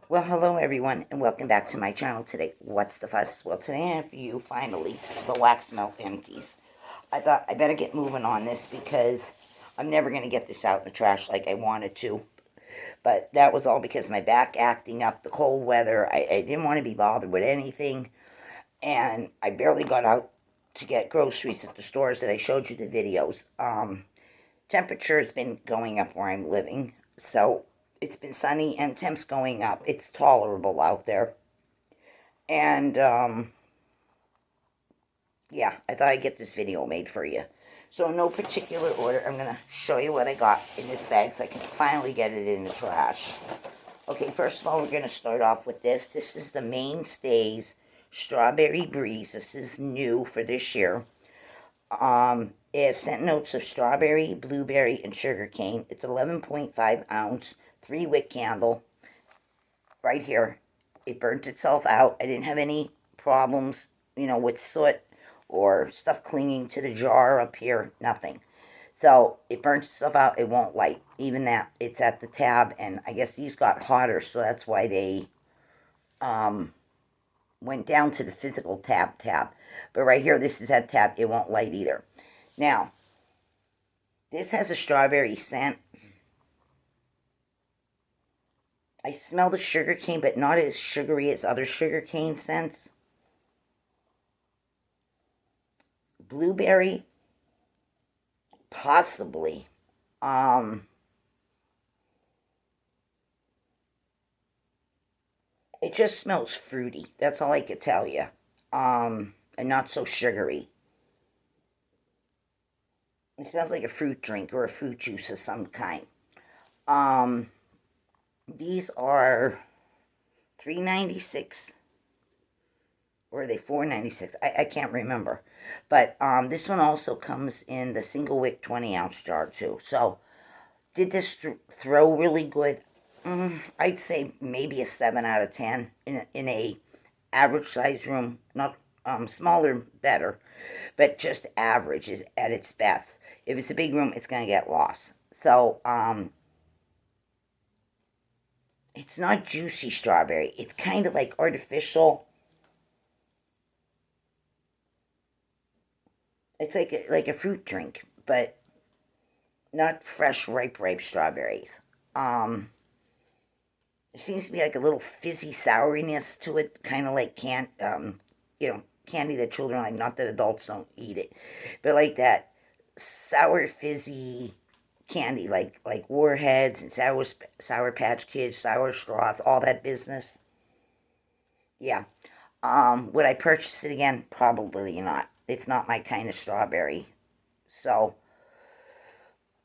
Well, hello everyone, and welcome back to my channel today. What's the fuss? Well, today I have for you, finally, the Wax Melt Empties. I thought I better get moving on this because I'm never going to get this out in the trash like I wanted to. But that was all because my back acting up, the cold weather. I didn't want to be bothered with anything. And I barely got out to get groceries at the stores that I showed you the videos. Temperature has been going up where I'm living. So it's been sunny and temps going up. It's tolerable out there. And, yeah, I thought I'd get this video made for you. So in no particular order, I'm going to show you what I got in this bag so I can finally get it in the trash. Okay, first of all, we're going to start off with this. This is the Mainstays Strawberry Breeze. This is new for this year. It has scent notes of strawberry, blueberry, and sugarcane. It's 11.5 ounce, 3-wick candle. Right here. It burnt itself out. I didn't have any problems, with soot or stuff clinging to the jar up here. Nothing. So it burnt itself out. It won't light. Even that, it's at the tab, and I guess these got hotter, so that's why they went down to the physical tab. But right here, this is at tab. It won't light either. Now, this has a strawberry scent. I smell the sugar cane, but not as sugary as other sugar cane scents. Blueberry, possibly. It just smells fruity. That's all I could tell you. And not so sugary. It smells like a fruit drink or a fruit juice of some kind. These are $3.96. Or are they $4.96? I can't remember. But this one also comes in the single wick 20-ounce jar too. So, did this throw really good? I'd say maybe a 7 out of 10 in a average size room. Not smaller, better, but just average is at its best. If it's a big room, it's gonna get lost. So it's not juicy strawberry. It's kind of like artificial. It's like a fruit drink, but not fresh, ripe strawberries. There seems to be like a little fizzy souriness to it, kind of like candy that children like. Not that adults don't eat it, but like that sour fizzy candy, like Warheads and Sour Patch Kids, Sour Straws, all that business. Yeah. Would I purchase it again? Probably not. It's not my kind of strawberry. So,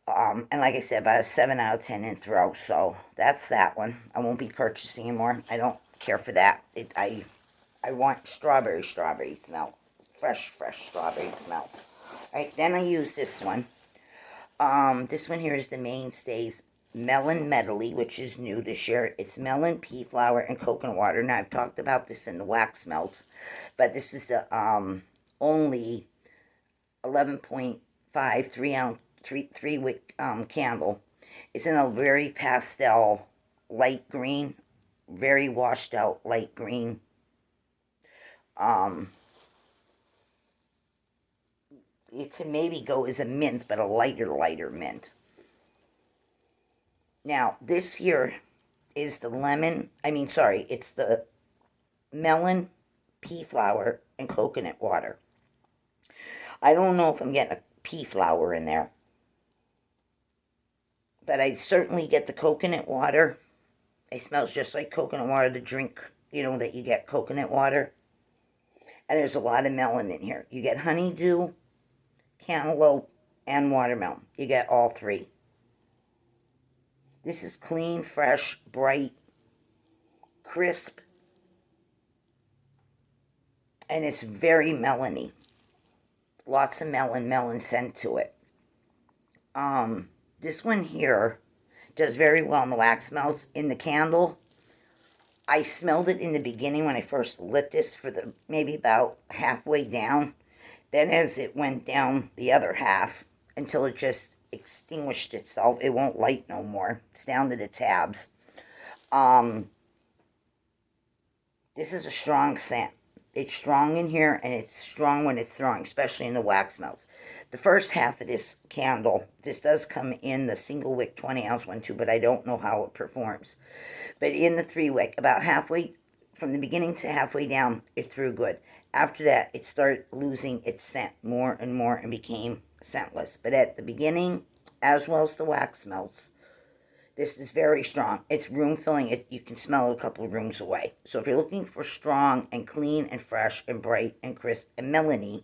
and like I said, about a 7 out of 10 in throw. So that's that one. I won't be purchasing anymore. I don't care for that. I want strawberry smell. Fresh strawberry smell. Alright, then I use this one. This one here is the Mainstays Melon Medley, which is new this year. It's melon, pea flower, and coconut water. Now, I've talked about this in the Wax Melts, but this is the only 11.5 3-wick candle. It's in a very pastel light green, very washed out light green. It could maybe go as a mint, but a lighter mint. Now, this here is the it's the melon, pea flower, and coconut water. I don't know if I'm getting a pea flower in there, but I certainly get the coconut water. It smells just like coconut water, the drink, that you get coconut water. And there's a lot of melon in here. You get honeydew, cantaloupe, and watermelon. You get all three. This is clean, fresh, bright, crisp, and it's very melony. Lots of melon scent to it. This one here does very well in the Wax Melts. In the candle, I smelled it in the beginning when I first lit this for maybe about halfway down. Then as it went down the other half until it just extinguished itself, it won't light no more. It's down to the tabs. This is a strong scent. It's strong in here, and it's strong when it's throwing, especially in the wax melts. The first half of this candle, this does come in the single wick 20-ounce one too, but I don't know how it performs. But in the 3-wick, about halfway, from the beginning to halfway down, it threw good. After that, it started losing its scent more and more and became scentless. But at the beginning, as well as the wax melts, this is very strong. It's room filling. You can smell it a couple of rooms away. So if you're looking for strong and clean and fresh and bright and crisp and melony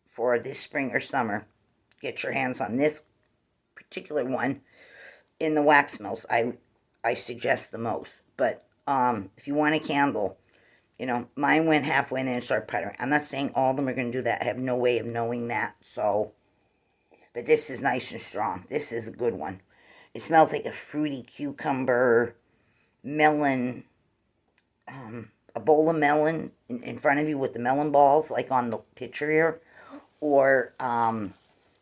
for this spring or summer, get your hands on this particular one in the wax melts. I suggest the most. But if you want a candle, you know, mine went halfway and then started puttering. I'm not saying all of them are going to do that. I have no way of knowing that. So, but this is nice and strong. This is a good one. It smells like a fruity cucumber, melon, a bowl of melon in front of you with the melon balls, like on the picture here. Or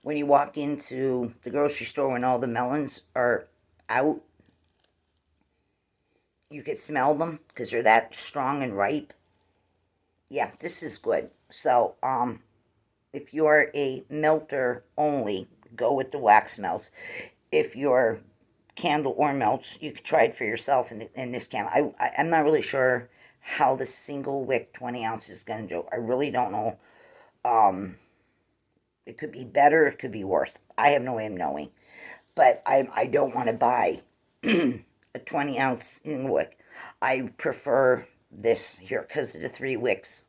when you walk into the grocery store when all the melons are out, you could smell them because they're that strong and ripe. Yeah, this is good. So, if you're a melter only, go with the wax melts. If you're candle or melts, you could try it for yourself in this candle. I'm not really sure how the single wick 20 ounce is going to do. I really don't know. It could be better, it could be worse. I have no way of knowing. But I don't want to buy a 20 ounce single wick. I prefer this here because of the 3 wicks.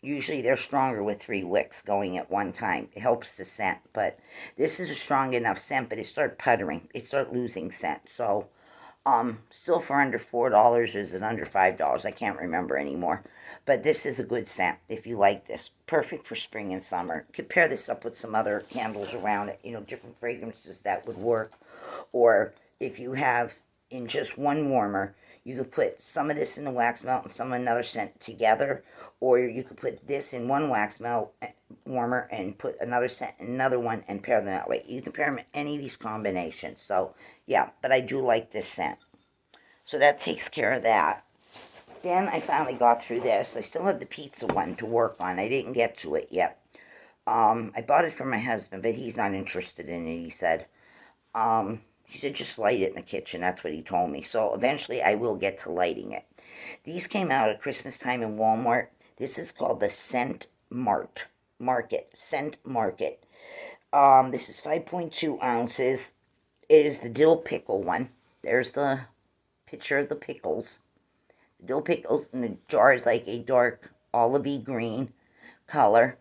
Usually they're stronger with 3 wicks going at one time. It helps the scent, but this is a strong enough scent, but it started puttering. It started losing scent. So, still for under $4, is it under $5? I can't remember anymore. But this is a good scent if you like this. Perfect for spring and summer. You could pair this up with some other candles around it, you know, different fragrances that would work. Or if you have in just one warmer, you could put some of this in the wax melt and some another scent together. Or you could put this in one wax melt warmer and put another scent in another one and pair them that way. You can pair them in any of these combinations. So, yeah, but I do like this scent. So that takes care of that. Then I finally got through this. I still have the pizza one to work on. I didn't get to it yet. I bought it for my husband, but he's not interested in it, he said. He said, just light it in the kitchen. That's what he told me. So eventually I will get to lighting it. These came out at Christmas time in Walmart. This is called the Scent Market. Scent Market. This is 5.2 ounces. It is the dill pickle one. There's the picture of the pickles. The dill pickles, and the jar is like a dark olivey green color.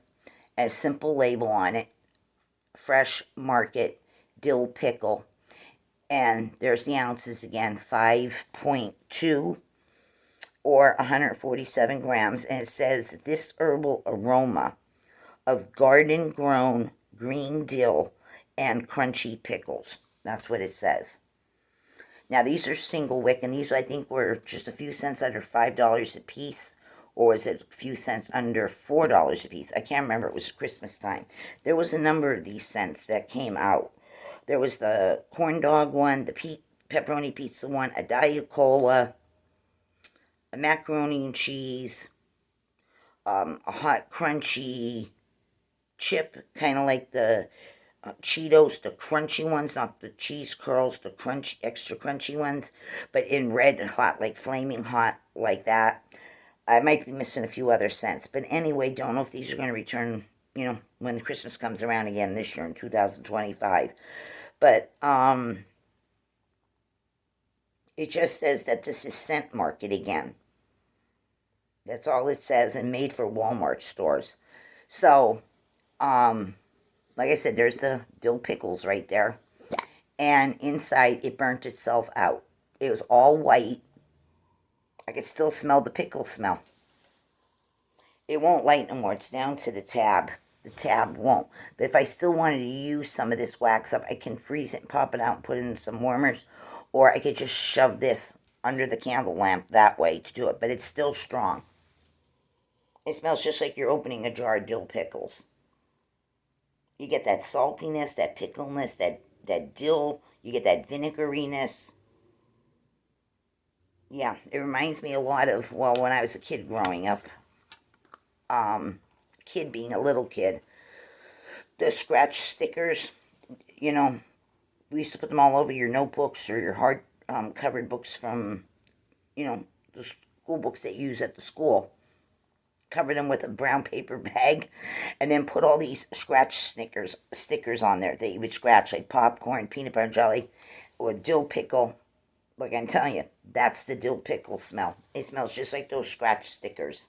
A simple label on it. Fresh Market dill pickle. And there's the ounces again. 5.2 or 147 grams, and it says this herbal aroma of garden-grown green dill and crunchy pickles. That's what it says. Now, these are single wick, and these, I think, were just a few cents under $5 a piece, or was it a few cents under $4 a piece? I can't remember. It was Christmas time. There was a number of these scents that came out. There was the corn dog one, the pepperoni pizza one, a Diet Cola, a macaroni and cheese, a hot crunchy chip, kind of like the Cheetos, the crunchy ones, not the cheese curls, the extra crunchy ones, but in red hot, like flaming hot, like that. I might be missing a few other scents, but anyway, don't know if these are going to return, you know, when Christmas comes around again this year in 2025. But it just says that this is Scent Market again. That's all it says, and made for Walmart stores. So, like I said, there's the dill pickles right there. And inside, it burnt itself out. It was all white. I could still smell the pickle smell. It won't light no more. It's down to the tab. The tab won't. But if I still wanted to use some of this wax up, I can freeze it and pop it out and put it in some warmers. Or I could just shove this under the candle lamp that way to do it. But it's still strong. It smells just like you're opening a jar of dill pickles. You get that saltiness, that pickleness, that dill. You get that vinegariness. Yeah, it reminds me a lot of, well, when I was a kid growing up, kid being a little kid, the scratch stickers, you know, we used to put them all over your notebooks or your hard covered books from, the school books that you use at the school. Cover them with a brown paper bag, and then put all these scratch stickers on there that you would scratch, like popcorn, peanut butter jelly, or dill pickle. Like I'm telling you, that's the dill pickle smell. It smells just like those scratch stickers.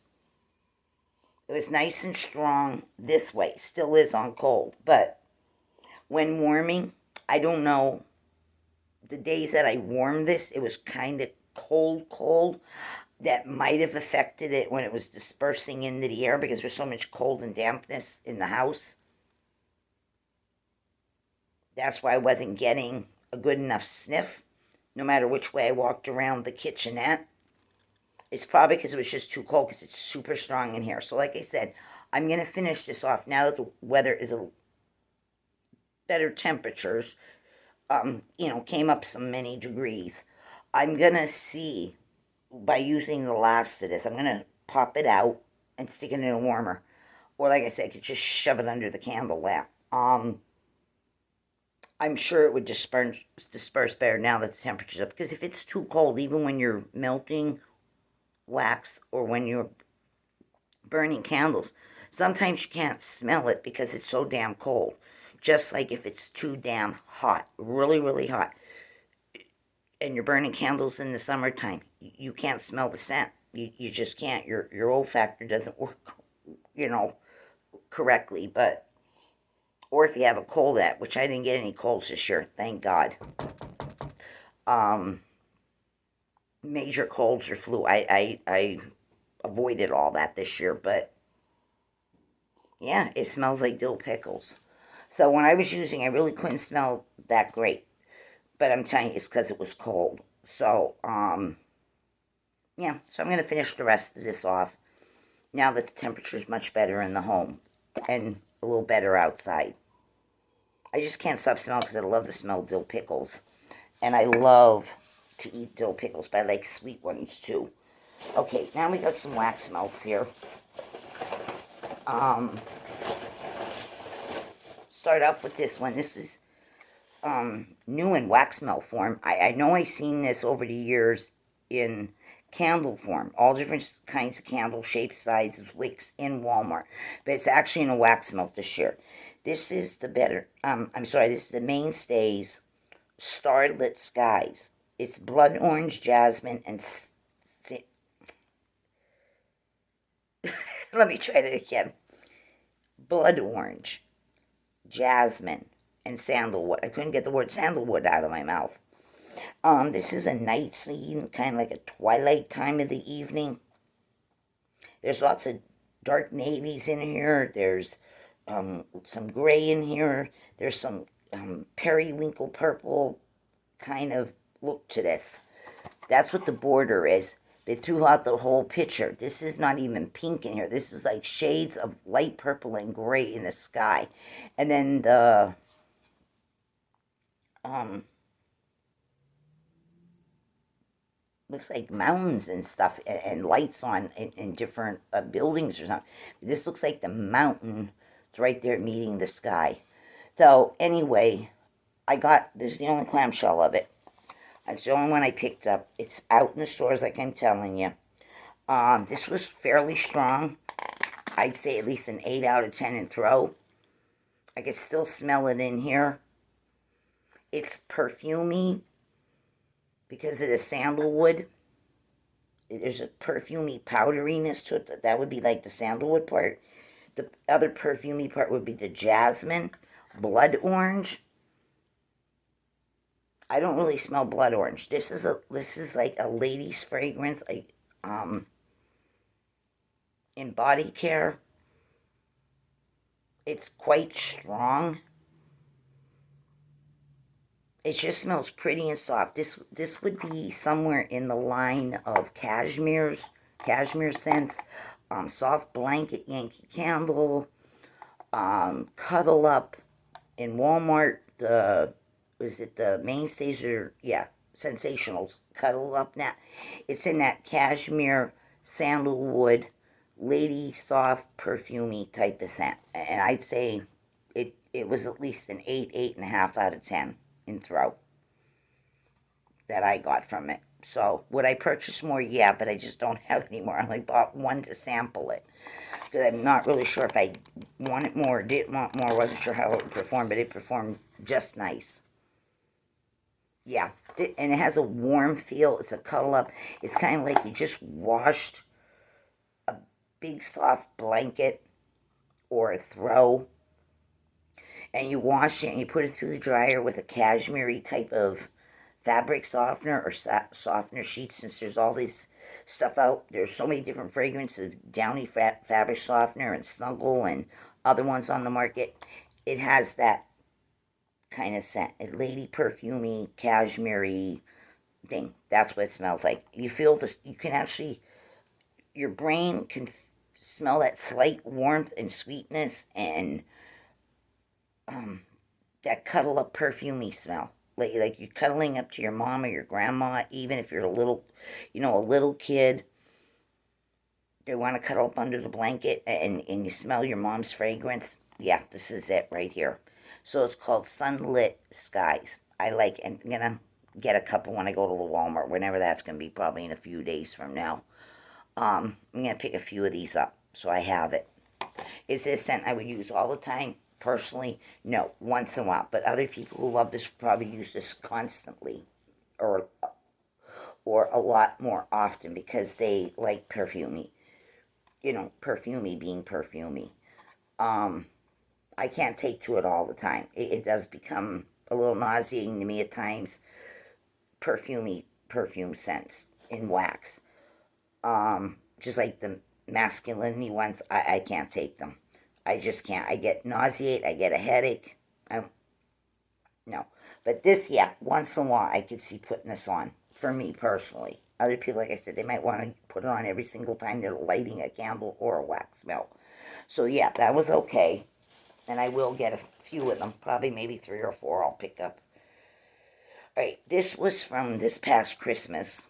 It was nice and strong this way. Still is on cold, but when warming, I don't know. The days that I warmed this, it was kind of cold. That might have affected it when it was dispersing into the air because there's so much cold and dampness in the house. That's why I wasn't getting a good enough sniff, no matter which way I walked around the kitchenette. It's probably because it was just too cold because it's super strong in here. So, like I said, I'm going to finish this off now that the weather is a better temperatures, came up some many degrees. I'm going to see by using the last of this, I'm going to pop it out and stick it in a warmer. Or, like I said, I could just shove it under the candle lamp. I'm sure it would disperse better now that the temperature's up. Because if it's too cold, even when you're melting wax or when you're burning candles, sometimes you can't smell it because it's so damn cold. Just like if it's too damn hot, really hot, and you're burning candles in the summertime, you can't smell the scent. You just can't. Your olfactory doesn't work, correctly. But or if you have a cold which I didn't get any colds this year, thank God. Major colds or flu, I avoided all that this year, but yeah, it smells like dill pickles. So when I was using, I really couldn't smell that great, but I'm telling you, it's because it was cold. So yeah, so I'm going to finish the rest of this off now that the temperature is much better in the home and a little better outside. I just can't stop smelling because I love to smell dill pickles. And I love to eat dill pickles, but I like sweet ones too. Okay, now we got some wax melts here. Start up with this one. This is new in wax melt form. I know I've seen this over the years in candle form. All different kinds of candle shapes, sizes, wicks in Walmart. But it's actually in a wax melt this year. This is this is the Mainstays Starlit Skies. It's blood orange, jasmine, and let me try that again. Blood orange, jasmine, and sandalwood. I couldn't get the word sandalwood out of my mouth. This is a night scene, kind of like a twilight time of the evening. There's lots of dark navies in here. There's some gray in here. There's some periwinkle purple kind of look to this. That's what the border is. They threw out the whole picture. This is not even pink in here. This is like shades of light purple and gray in the sky. And then the looks like mountains and stuff and lights on in different buildings or something. This looks like the mountain. It's right there meeting the sky. So anyway, this is the only clamshell of it. It's the only one I picked up. It's out in the stores, like I'm telling you. This was fairly strong. I'd say at least an 8 out of 10 in throw. I could still smell it in here. It's perfumey because of the sandalwood. There's a perfumey powderiness to it. That would be like the sandalwood part. The other perfumey part would be the jasmine, blood orange. I don't really smell blood orange. This is like a lady's fragrance, like in body care. It's quite strong. It just smells pretty and soft. This would be somewhere in the line of cashmere scents, soft blanket Yankee Candle, Cuddle Up in Walmart. The Mainstays Sensationals Cuddle Up Now. It's in that cashmere, sandalwood, lady soft, perfumey type of scent. And I'd say it was at least an 8, 8.5 out of 10 in throw that I got from it. So, would I purchase more? Yeah, but I just don't have any more. I only bought one to sample it. Because I'm not really sure if I wanted more or didn't want more. I wasn't sure how it would perform, but it performed just nice. Yeah, and it has a warm feel. It's a cuddle up. It's kind of like you just washed a big soft blanket or a throw, and you wash it and you put it through the dryer with a cashmere type of fabric softener or softener sheets. Since there's all this stuff out, there's so many different fragrances, downy fabric softener and Snuggle and other ones on the market. It has that kind of scent, a lady perfumey, cashmere thing. That's what it smells like. You feel this, you can actually, your brain can smell that slight warmth and sweetness and that cuddle up perfumey smell. Like you're cuddling up to your mom or your grandma, even if you're a little, a little kid. They want to cuddle up under the blanket and you smell your mom's fragrance. Yeah, this is it right here. So it's called Sunlit Skies. I like, and I'm going to get a couple when I go to the Walmart, whenever that's going to be, probably in a few days from now. I'm going to pick a few of these up so I have it. Is this scent I would use all the time? Personally, no, once in a while. But other people who love this probably use this constantly or a lot more often because they like perfumey. Perfumey being perfumey. I can't take to it all the time. It does become a little nauseating to me at times. Perfume scents in wax. Just like the masculinity ones, I can't take them. I just can't. I get nauseate. I get a headache. No. But this, yeah, once in a while, I could see putting this on. For me, personally. Other people, like I said, they might want to put it on every single time they're lighting a candle or a wax melt. So, yeah, that was okay. And I will get a few of them. Probably maybe 3 or 4 I'll pick up. Alright, this was from this past Christmas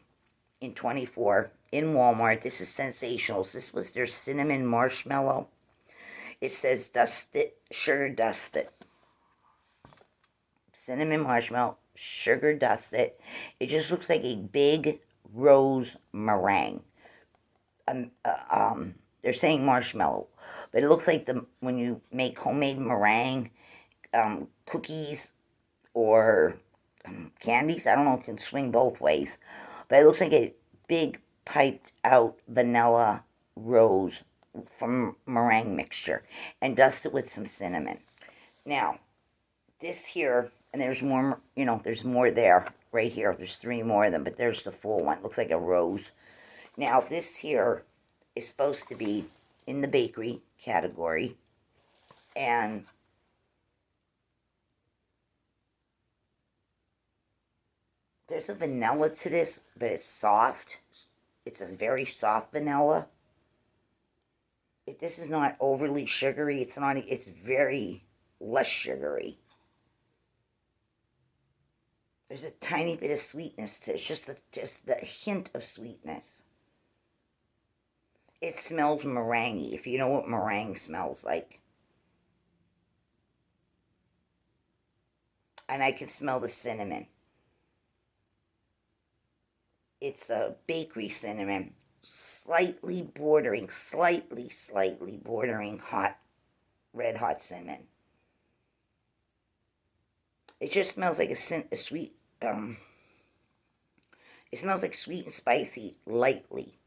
in 24 in Walmart. This is Sensationals. This was their cinnamon marshmallow. It says dust it, sugar dust it. Cinnamon marshmallow, sugar dust it. It just looks like a big rose meringue. They're saying marshmallow, but it looks like when you make homemade meringue cookies or candies. I don't know if it can swing both ways, but it looks like a big piped out vanilla rose from meringue mixture and dust it with some cinnamon. Now, this here, and there's more, there's more there, right here. There's 3 more of them, but there's the full one. It looks like a rose. Now, this here is supposed to be in the bakery category, and there's a vanilla to this, but it's soft. It's a very soft vanilla. This is not overly sugary. It's very less sugary. There's a tiny bit of sweetness to it. It's just the hint of sweetness. It smells meringue, if you know what meringue smells like. And I can smell the cinnamon. It's a bakery cinnamon. Slightly bordering red hot cinnamon. It just smells like a sweet, it smells like sweet and spicy, lightly.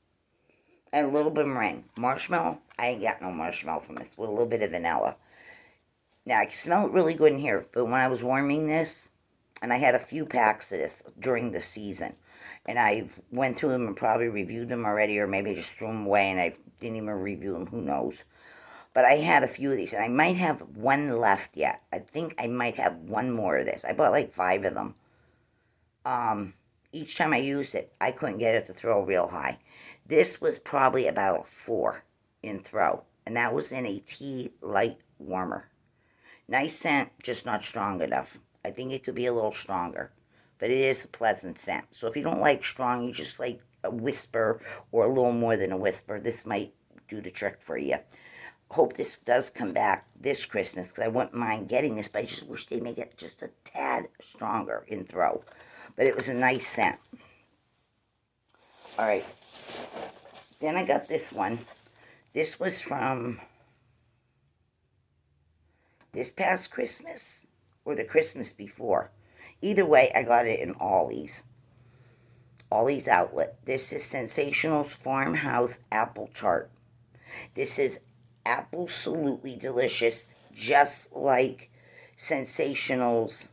And a little bit of meringue. Marshmallow, I ain't got no marshmallow from this, with a little bit of vanilla. Now, I can smell it really good in here, but when I was warming this, and I had a few packs of this during the season, and I went through them and probably reviewed them already, or maybe just threw them away and I didn't even review them, who knows. But I had a few of these, and I might have one left yet. I think I might have one more of this. I bought like 5 of them. Each time I used it, I couldn't get it to throw real high. This was probably about 4 in throw, and that was in a tea light warmer. Nice scent, just not strong enough. I think it could be a little stronger. but it is a pleasant scent. So if you don't like strong, you just like a whisper or a little more than a whisper, this might do the trick for you. Hope this does come back this Christmas, because I wouldn't mind getting this, but I just wish they make it just a tad stronger in throw. But it was a nice scent. Alright, then I got this one. This was from this past Christmas or the Christmas before. Either way, I got it in Ollie's outlet. This is Sensational's Farmhouse Apple Tart. This is absolutely delicious, just like Sensational's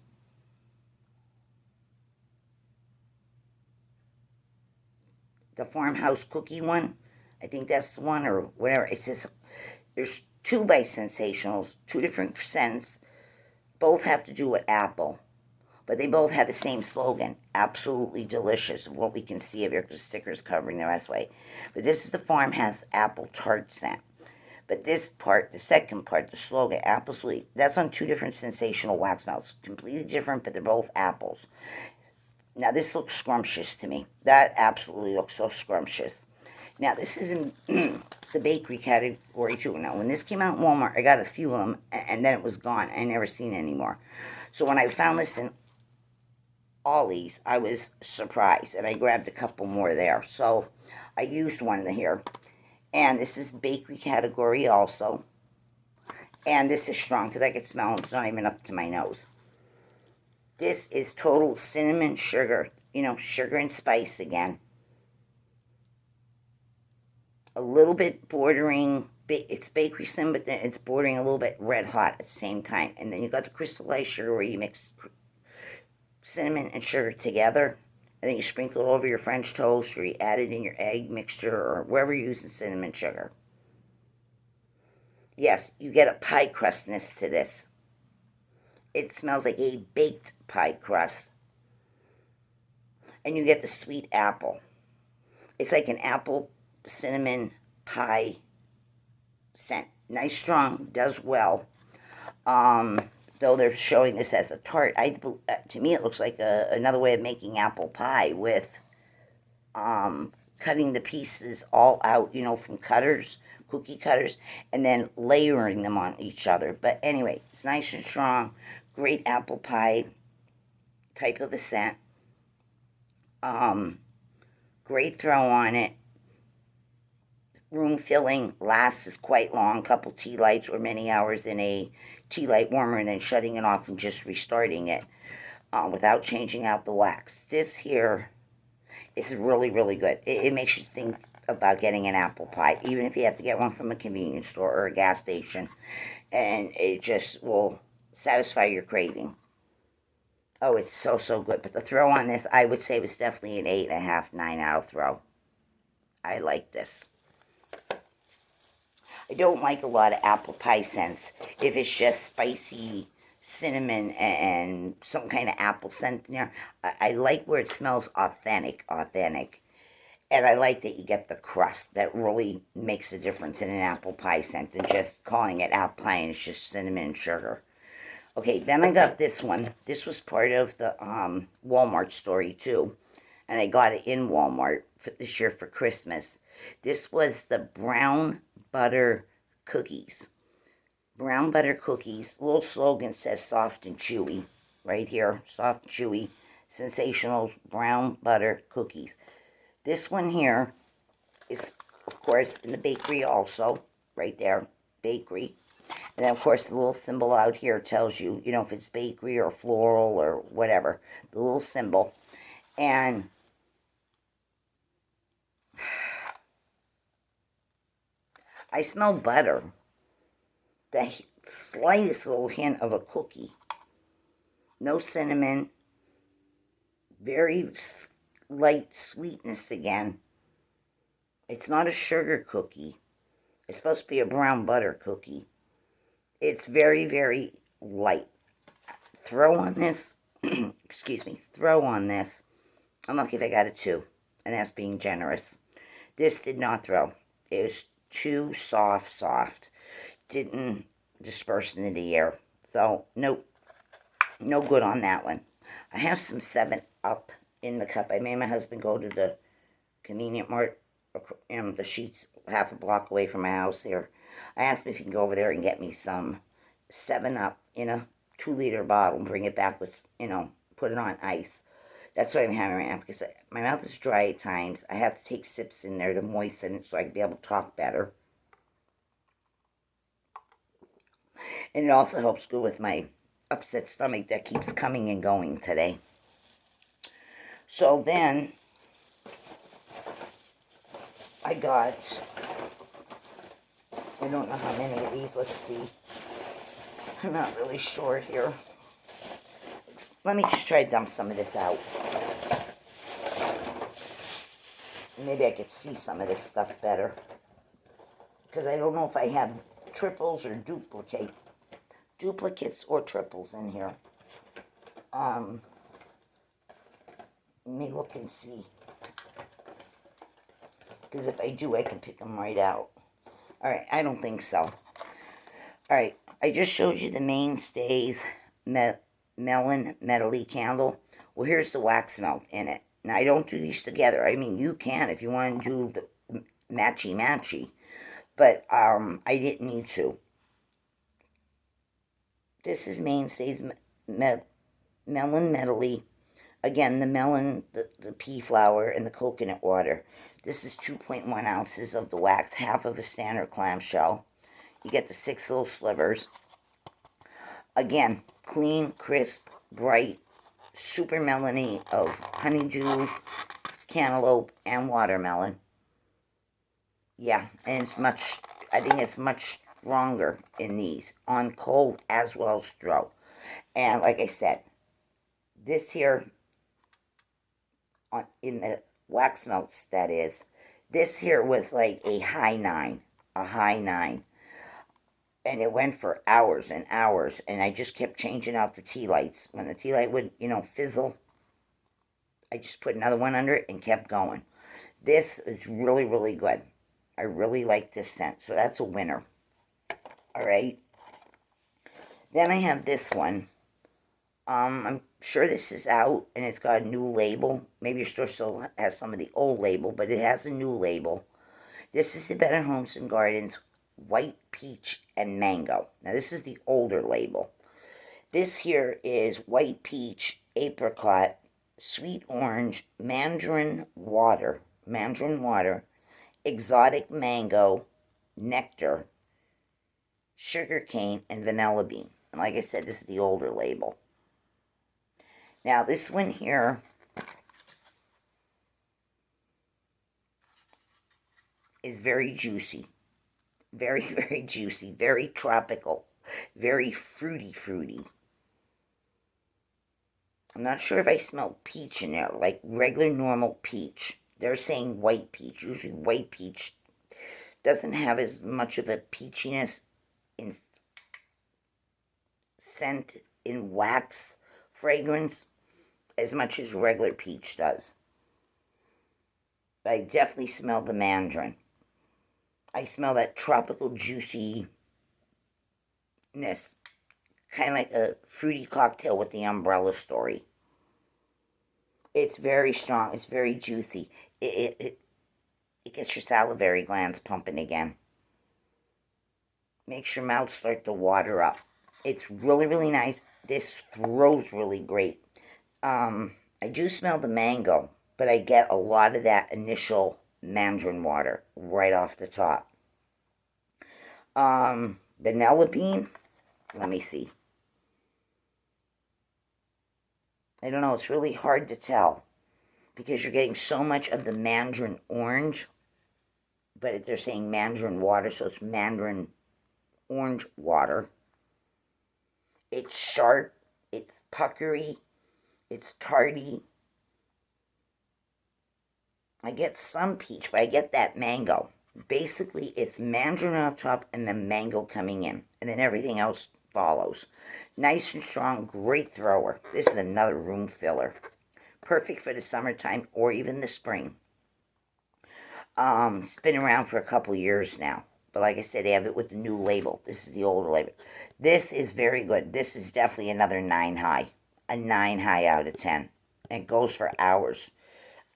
the farmhouse cookie one. I think that's the one, or whatever. It says there's two by Sensationals, two different scents. Both have to do with apple, but they both have the same slogan: absolutely delicious. What we can see of here, because the sticker's covering the rest way. But this is the farmhouse apple tart scent. But this part, the second part, the slogan, apple sweet, that's on two different Sensational wax melts. Completely different, but they're both apples. Now, this looks scrumptious to me. That absolutely looks so scrumptious. Now, this is in the bakery category, too. Now, when this came out in Walmart, I got a few of them, and then it was gone. I never seen it anymore. So when I found this in Ollie's, I was surprised, and I grabbed a couple more there. So I used one in here. And this is bakery category also. And this is strong, because I can smell it. It's not even up to my nose. This is total cinnamon sugar. You know, sugar and spice again. A little bit bordering, it's bakery cinnamon, but then it's bordering a little bit red hot at the same time. And then you got the crystallized sugar, where you mix cinnamon and sugar together. And then you sprinkle it over your French toast, or you add it in your egg mixture, or wherever you're using cinnamon sugar. Yes, you get a pie crustness to this. It smells like a baked pie crust. And you get the sweet apple. It's like an apple cinnamon pie scent. Nice, strong, does well. Though they're showing this as a tart, to me it looks like another way of making apple pie, with cutting the pieces all out, you know, from cutters, cookie cutters, and then layering them on each other. But anyway, it's nice and strong, great apple pie type of a scent. Great throw on it. Room filling, lasts quite long, couple tea lights or many hours in a tea light warmer, and then shutting it off and just restarting it without changing out the wax. This here is really, really good. It makes you think about getting an apple pie, even if you have to get one from a convenience store or a gas station, and it just will satisfy your craving. Oh, it's so, so good. But the throw on this, I would say, was definitely an 8.5, 9 out of throw. I like this. I don't like a lot of apple pie scents if it's just spicy cinnamon and some kind of apple scent in there. I like where it smells authentic. And I like that you get the crust. That really makes a difference in an apple pie scent than just calling it apple pie and it's just cinnamon and sugar. Okay, then I got this one. This was part of the Walmart story, too. And I got it in Walmart this year for Christmas. This was the brown butter cookies. Brown butter cookies. The little slogan says soft and chewy. Right here. Soft and chewy. Sensational brown butter cookies. This one here is, of course, in the bakery also. Right there. Bakery. And then, of course, the little symbol out here tells you, you know, if it's bakery or floral or whatever. The little symbol. And I smell butter. The slightest little hint of a cookie. No cinnamon. Very light sweetness again. It's not a sugar cookie. It's supposed to be a brown butter cookie. It's very, very light. Throw on this, excuse me, throw on this. I'm lucky if I got a 2, and that's being generous. This did not throw. It was too soft. Didn't disperse into the air. So, nope. No good on that one. I have some 7 up in the cup. I made my husband go to the convenient mart, the Sheets, half a block away from my house here. I asked him if he can go over there and get me some 7-Up in a 2-liter bottle and bring it back with, put it on ice. That's what I'm having right now because my mouth is dry at times. I have to take sips in there to moisten it so I can be able to talk better. And it also helps go with my upset stomach that keeps coming and going today. So then I got, I don't know how many of these, let's see. I'm not really sure here. Let me just try to dump some of this out. Maybe I could see some of this stuff better. Because I don't know if I have triples or duplicates or triples in here. Let me look and see. Because if I do, I can pick them right out. Alright, I don't think so. Alright, I just showed you the Mainstays Melon Metally candle. Well, here's the wax melt in it. Now, I don't do these together. I mean, you can if you want to do the matchy-matchy. But I didn't need to. This is Mainstays Melon Metally. Again, the melon, the pea flour, and the coconut water. This is 2.1 ounces of the wax, half of a standard clamshell. You get the 6 little slivers. Again, clean, crisp, bright, super melony of honeydew, cantaloupe, and watermelon. Yeah, and I think it's much stronger in these, on cold as well as throw. And like I said, this here, in the wax melts, that is, this here was like a high 9. And it went for hours and hours, and I just kept changing out the tea lights. When the tea light would, fizzle, I just put another one under it and kept going. This is really, really good. I really like this scent, so that's a winner. Alright. Then I have this one. I'm sure this is out, and it's got a new label. Maybe your store still has some of the old label, but it has a new label. This is the Better Homes and Gardens White Peach and Mango. Now, this is the older label. This here is White Peach, Apricot, Sweet Orange, Mandarin Water, Exotic Mango, Nectar, Sugarcane, and Vanilla Bean. And like I said, this is the older label. Now, this one here is very juicy. Very, very juicy. Very tropical. Very fruity. I'm not sure if I smell peach in there, like regular normal peach. They're saying white peach. Usually white peach doesn't have as much of a peachiness in scent, in wax fragrance, as much as regular peach does. But I definitely smell the mandarin. I smell that tropical juiciness, kind of like a fruity cocktail with the umbrella story. It's very strong. It's very juicy. It gets your salivary glands pumping again. Makes your mouth start to water up. It's really, really nice. This throws really great. I do smell the mango, but I get a lot of that initial mandarin water right off the top. Vanilla bean, let me see. I don't know, it's really hard to tell because you're getting so much of the mandarin orange, but they're saying mandarin water, so it's mandarin orange water. It's sharp, it's puckery, it's tarty. I get some peach, but I get that mango. Basically, it's mandarin on top and then mango coming in, and then everything else follows. Nice and strong, great thrower. This is another room filler. Perfect for the summertime or even the spring. It's been around for a couple years now. But like I said, they have it with the new label. This is the older label. This is very good. This is definitely another 9 high. A 9 high out of 10. and goes for hours.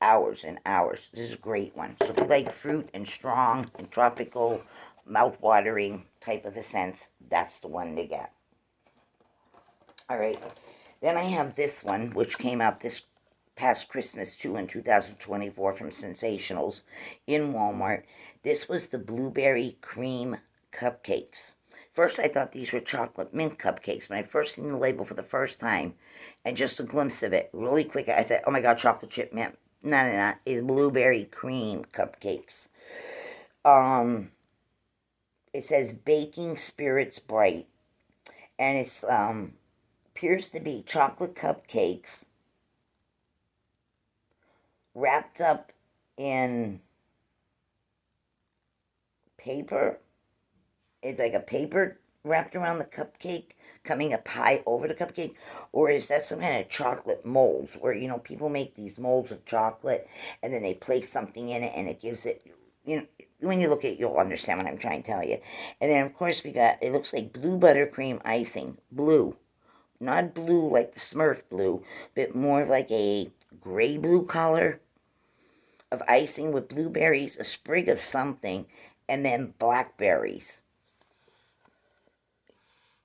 Hours and hours. This is a great one. So if you like fruit and strong and tropical, mouth-watering type of a scent, that's the one to get. Alright, then I have this one, which came out this past Christmas too in 2024 from Sensationals in Walmart. This was the blueberry cream cupcakes. First, I thought these were chocolate mint cupcakes. When I first seen the label for the first time, and just a glimpse of it, really quick, I thought, oh my god, chocolate chip mint. No, it's blueberry cream cupcakes. It says Baking Spirits Bright, and it's appears to be chocolate cupcakes wrapped up in paper. It's like a paper wrapped around the cupcake, coming up high over the cupcake, or is that some kind of chocolate molds where, you know, people make these molds of chocolate and then they place something in it and it gives it, you know, when you look at it, you'll understand what I'm trying to tell you. And then, of course, we got, it looks like blue buttercream icing. Blue. Not blue like the Smurf blue, but more of like a gray blue color of icing with blueberries, a sprig of something, and then blackberries.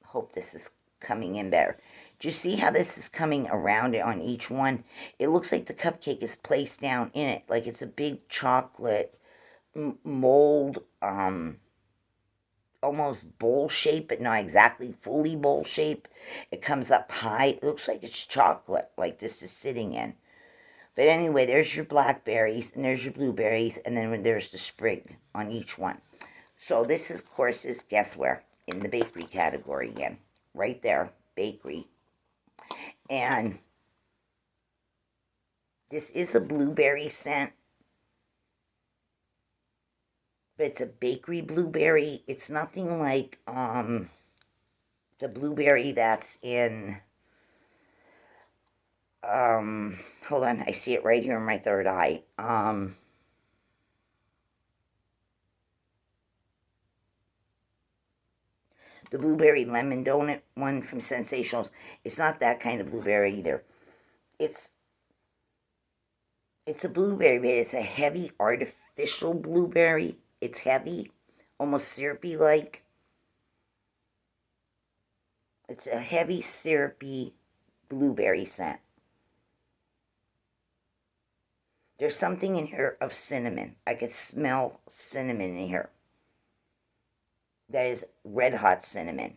Hope this is coming in better. Do you see how this is coming around it on each one? It looks like the cupcake is placed down in it, like it's a big chocolate mold, almost bowl shape, but not exactly fully bowl shape. It comes up high. It looks like it's chocolate, like this is sitting in. But anyway, there's your blackberries, and there's your blueberries, and then there's the sprig on each one. So this, of course, is, guess where? In the bakery category again. Right there, bakery. And this is a blueberry scent, but it's a bakery blueberry. It's nothing like the blueberry that's in, hold on, I see it right here in my third eye. The blueberry lemon donut one from Sensationals. It's not that kind of blueberry either. It's a blueberry, but it's a heavy artificial blueberry. It's heavy, almost syrupy-like. It's a heavy, syrupy blueberry scent. There's something in here of cinnamon. I could smell cinnamon in here. That is red hot cinnamon.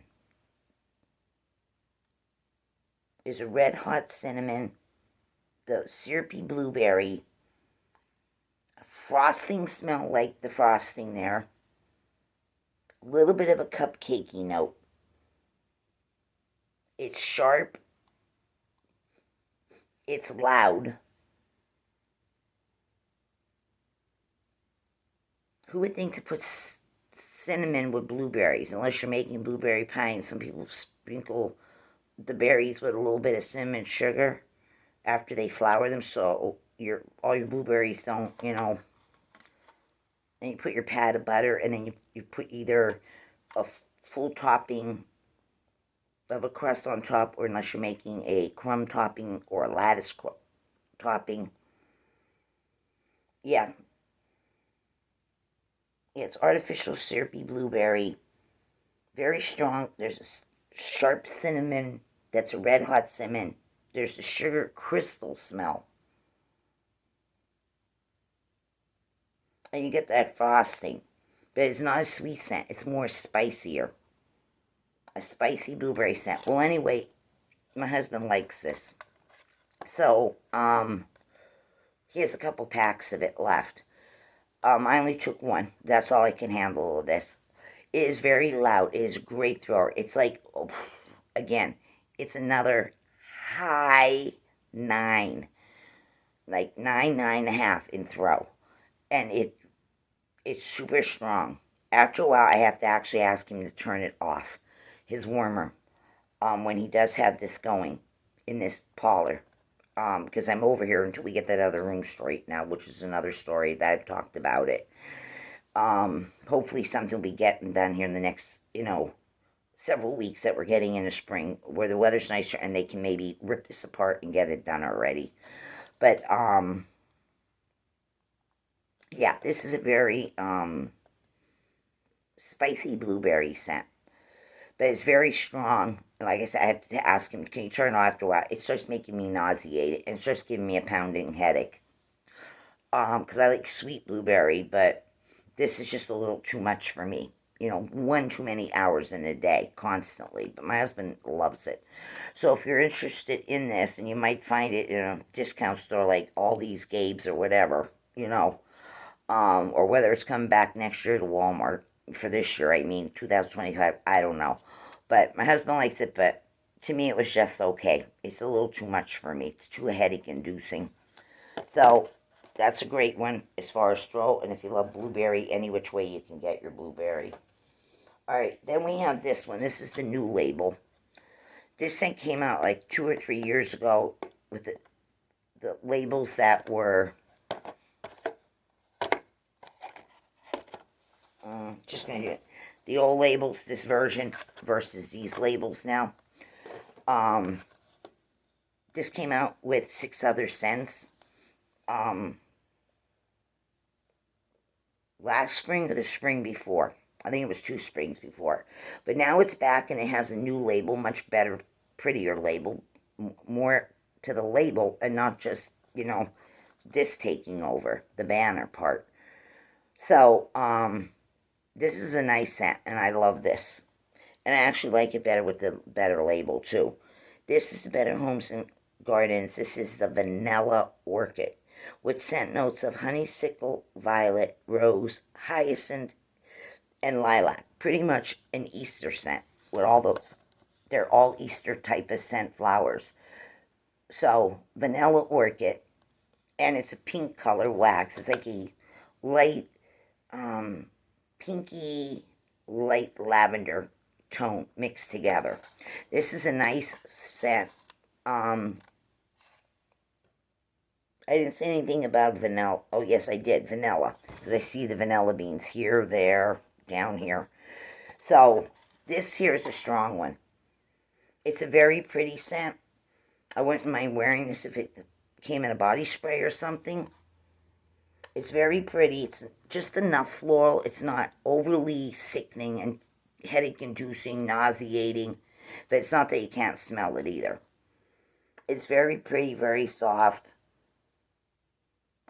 There's a red hot cinnamon, the syrupy blueberry, a frosting smell like the frosting there, a little bit of a cupcakey note. It's sharp. It's loud. Who would think to put cinnamon with blueberries, unless you're making blueberry pie, and some people sprinkle the berries with a little bit of cinnamon sugar after they flour them, so all your blueberries don't, you know. Then you put your pat of butter, and then you put either a full topping of a crust on top, or unless you're making a crumb topping or a lattice topping. Yeah, it's artificial syrupy blueberry. Very strong. There's a sharp cinnamon that's a red hot cinnamon. There's the sugar crystal smell. And you get that frosting. But it's not a sweet scent. It's more spicier. A spicy blueberry scent. Well, anyway, my husband likes this. So, he has a couple packs of it left. I only took one. That's all I can handle of this. It is very loud. It is a great thrower. It's like, oh, again, it's another high 9. Like 9.5 in throw. And it's super strong. After a while, I have to actually ask him to turn it off, his warmer, when he does have this going in this parlor. Because I'm over here until we get that other room straight now, which is another story that I've talked about it. Hopefully something will be getting done here in the next, several weeks that we're getting into spring, where the weather's nicer and they can maybe rip this apart and get it done already. But, yeah, this is a very, spicy blueberry scent. But it's very strong. Like I said, I have to ask him, can you turn it off after a while? It starts making me nauseated, and it starts giving me a pounding headache. Because I like sweet blueberry, but this is just a little too much for me. One too many hours in a day, constantly. But my husband loves it. So if you're interested in this, and you might find it in a discount store like Aldi's, Gabe's, or whatever, or whether it's coming back next year to Walmart for this year, I mean, 2025, I don't know. But my husband likes it, but to me it was just okay. It's a little too much for me. It's too headache inducing. So that's a great one as far as throw, and if you love blueberry, any which way you can get your blueberry. Alright, then we have this one. This is the new label. This thing came out like 2 or 3 years ago with the labels that were just gonna do it. The old labels, this version versus these labels now. This came out with 6 other scents. Last spring or the spring before. I think it was 2 springs before. But now it's back and it has a new label, much better, prettier label, more to the label and not just, this taking over, the banner part. So, this is a nice scent, and I love this. And I actually like it better with the better label, too. This is the Better Homes and Gardens. This is the Vanilla Orchid, with scent notes of honeysuckle, violet, rose, hyacinth, and lilac. Pretty much an Easter scent with all those. They're all Easter type of scent flowers. So, Vanilla Orchid, and it's a pink color wax. It's like a light, pinky, light lavender tone mixed together. This is a nice scent. I didn't say anything about vanilla. Oh, yes, I did. Vanilla. Because I see the vanilla beans here, there, down here. So, this here is a strong one. It's a very pretty scent. I wouldn't mind wearing this if it came in a body spray or something. It's very pretty. It's just enough floral. It's not overly sickening and headache-inducing, nauseating. But it's not that you can't smell it either. It's very pretty, very soft.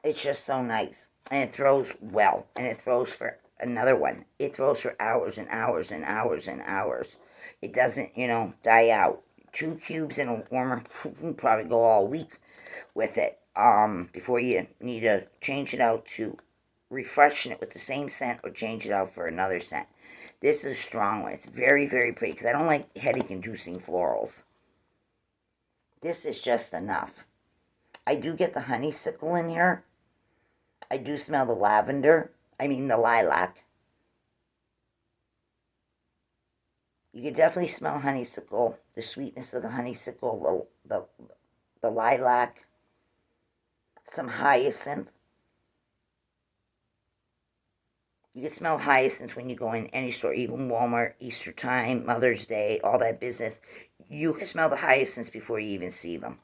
It's just so nice. And it throws well. And it throws for another one. It throws for hours and hours and hours and hours. It doesn't, die out. 2 cubes in a warmer, probably go all week with it. Before you need to change it out to refreshen it with the same scent or change it out for another scent. This is a strong one. It's very, very pretty because I don't like headache-inducing florals. This is just enough. I do get the honeysuckle in here. I do smell the lavender. I mean the lilac. You can definitely smell honeysuckle, the sweetness of the honeysuckle, the lilac, some hyacinth. You can smell hyacinth when you go in any store, even Walmart, Easter time, Mother's Day, all that business. You can smell the hyacinths before you even see them.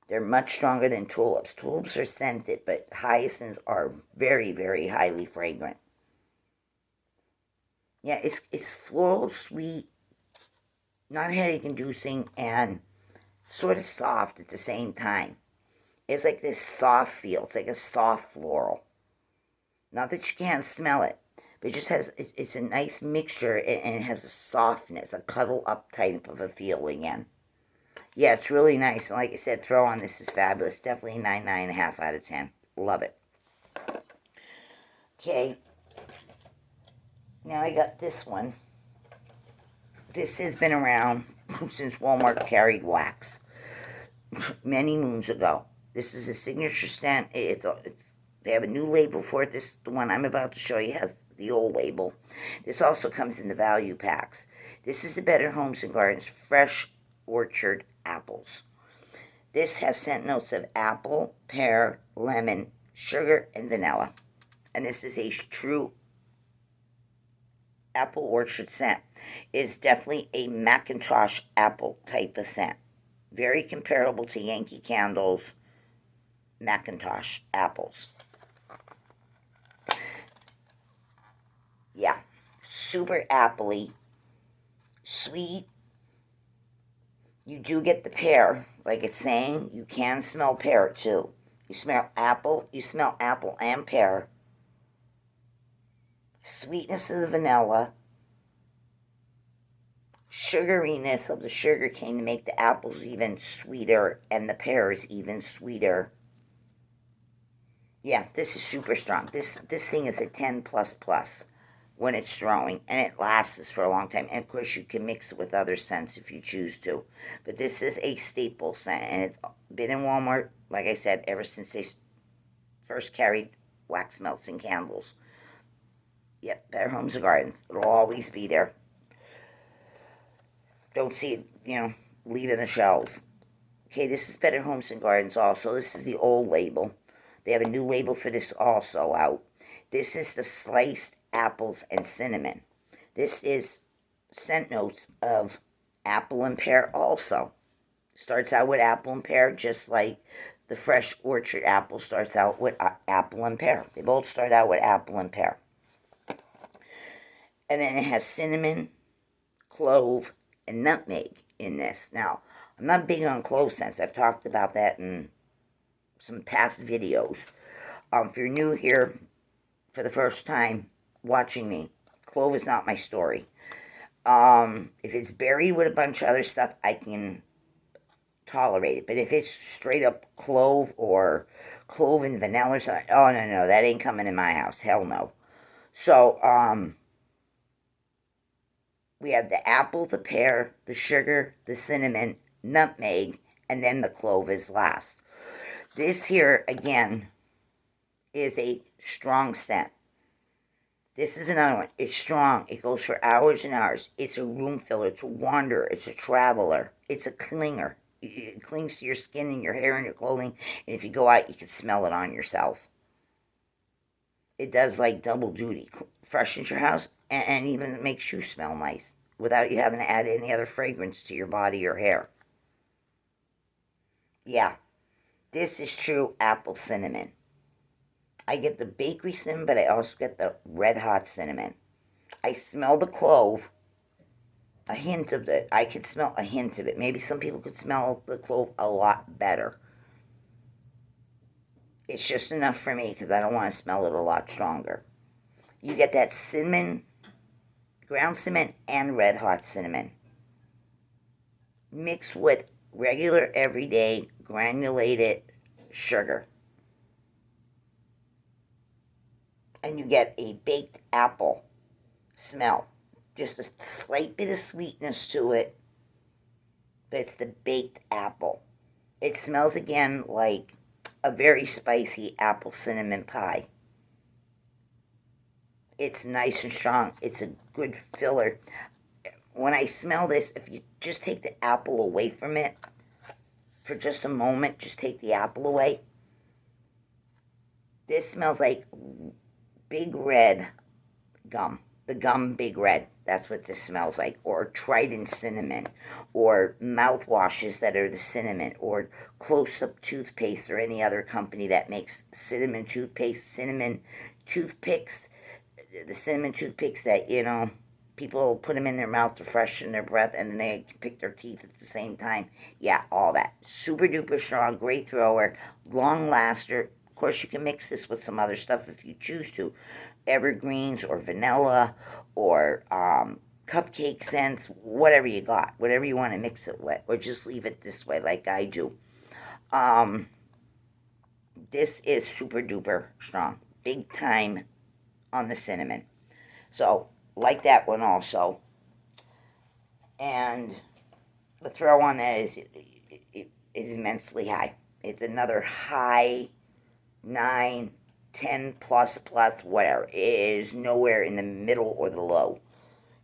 They're much stronger than tulips. Tulips are scented, but hyacinths are very, very highly fragrant. Yeah, it's floral, sweet, not headache-inducing, and sort of soft at the same time. It's like this soft feel. It's like a soft floral. Not that you can't smell it, but it just has, it's a nice mixture, and it has a softness, a cuddle-up type of a feel again. Yeah, it's really nice. And like I said, throw on this is fabulous. Definitely 9, 9.5 out of 10. Love it. Okay. Now I got this one. This has been around since Walmart carried wax. Many moons ago. This is a signature scent. They have a new label for it. The one I'm about to show you has the old label. This also comes in the value packs. This is the Better Homes and Gardens Fresh Orchard Apples. This has scent notes of apple, pear, lemon, sugar, and vanilla. And this is a true apple orchard scent. It's definitely a Macintosh apple type of scent. Very comparable to Yankee Candle's Macintosh apples. Yeah, super appley, sweet. You do get the pear, like it's saying. You can smell pear too. You smell apple and pear. Sweetness of the vanilla. Sugariness of the sugar cane to make the apples even sweeter and the pears even sweeter. Yeah, this is super strong. This thing is a 10 plus plus when it's throwing, and it lasts for a long time. And of course, you can mix it with other scents if you choose to. But this is a staple scent, and it's been in Walmart, like I said, ever since they first carried Wax Melts and Candles. Yep, Better Homes and Gardens. It'll always be there. Don't see it, leaving the shelves. Okay, this is Better Homes and Gardens also. This is the old label. They have a new label for this also out. This is the sliced apples and cinnamon. This is scent notes of apple and pear also. Starts out with apple and pear, just like the fresh orchard apple starts out with apple and pear. They both start out with apple and pear. And then it has cinnamon, clove, and nutmeg in this. Now, I'm not big on clove scents. I've talked about that in some past videos. If you're new here for the first time watching me, clove is not my story. If it's buried with a bunch of other stuff, I can tolerate it. But if it's straight up clove or clove and vanilla or something, oh, no, that ain't coming in my house. Hell no. So, we have the apple, the pear, the sugar, the cinnamon, nutmeg, and then the clove is last. This here, again, is a strong scent. This is another one. It's strong. It goes for hours and hours. It's a room filler. It's a wanderer. It's a traveler. It's a clinger. It clings to your skin and your hair and your clothing. And if you go out, you can smell it on yourself. It does like double duty. Freshens your house and even makes you smell nice without you having to add any other fragrance to your body or hair. Yeah, this is true apple cinnamon. I get the bakery cinnamon, but I also get the red hot cinnamon. I smell the clove, a hint of it. I could smell a hint of it. Maybe some people could smell the clove a lot better. It's just enough for me because I don't want to smell it a lot stronger. You get that cinnamon, ground cinnamon, and red hot cinnamon mixed with regular, everyday, granulated sugar. And you get a baked apple smell. Just a slight bit of sweetness to it, but it's the baked apple. It smells again like a very spicy apple cinnamon pie. It's nice and strong. It's a good filler. When I smell this, if you just take the apple away from it for just a moment, just take the apple away, this smells like Big Red gum. The gum Big Red. That's what this smells like. Or Trident cinnamon. Or mouthwashes that are the cinnamon. Or Close-Up toothpaste or any other company that makes cinnamon toothpaste. Cinnamon toothpicks. The cinnamon toothpicks that, people put them in their mouth to freshen their breath and then they pick their teeth at the same time. Yeah, all that. Super duper strong. Great thrower. Long laster. Of course, you can mix this with some other stuff if you choose to. Evergreens or vanilla or cupcake scents, whatever you got, whatever you want to mix it with, or just leave it this way like I do. This is super duper strong, big time on the cinnamon. So, like that one also. And the throw on that is immensely high. It's another high 9, 10 plus, whatever. It is nowhere in the middle or the low.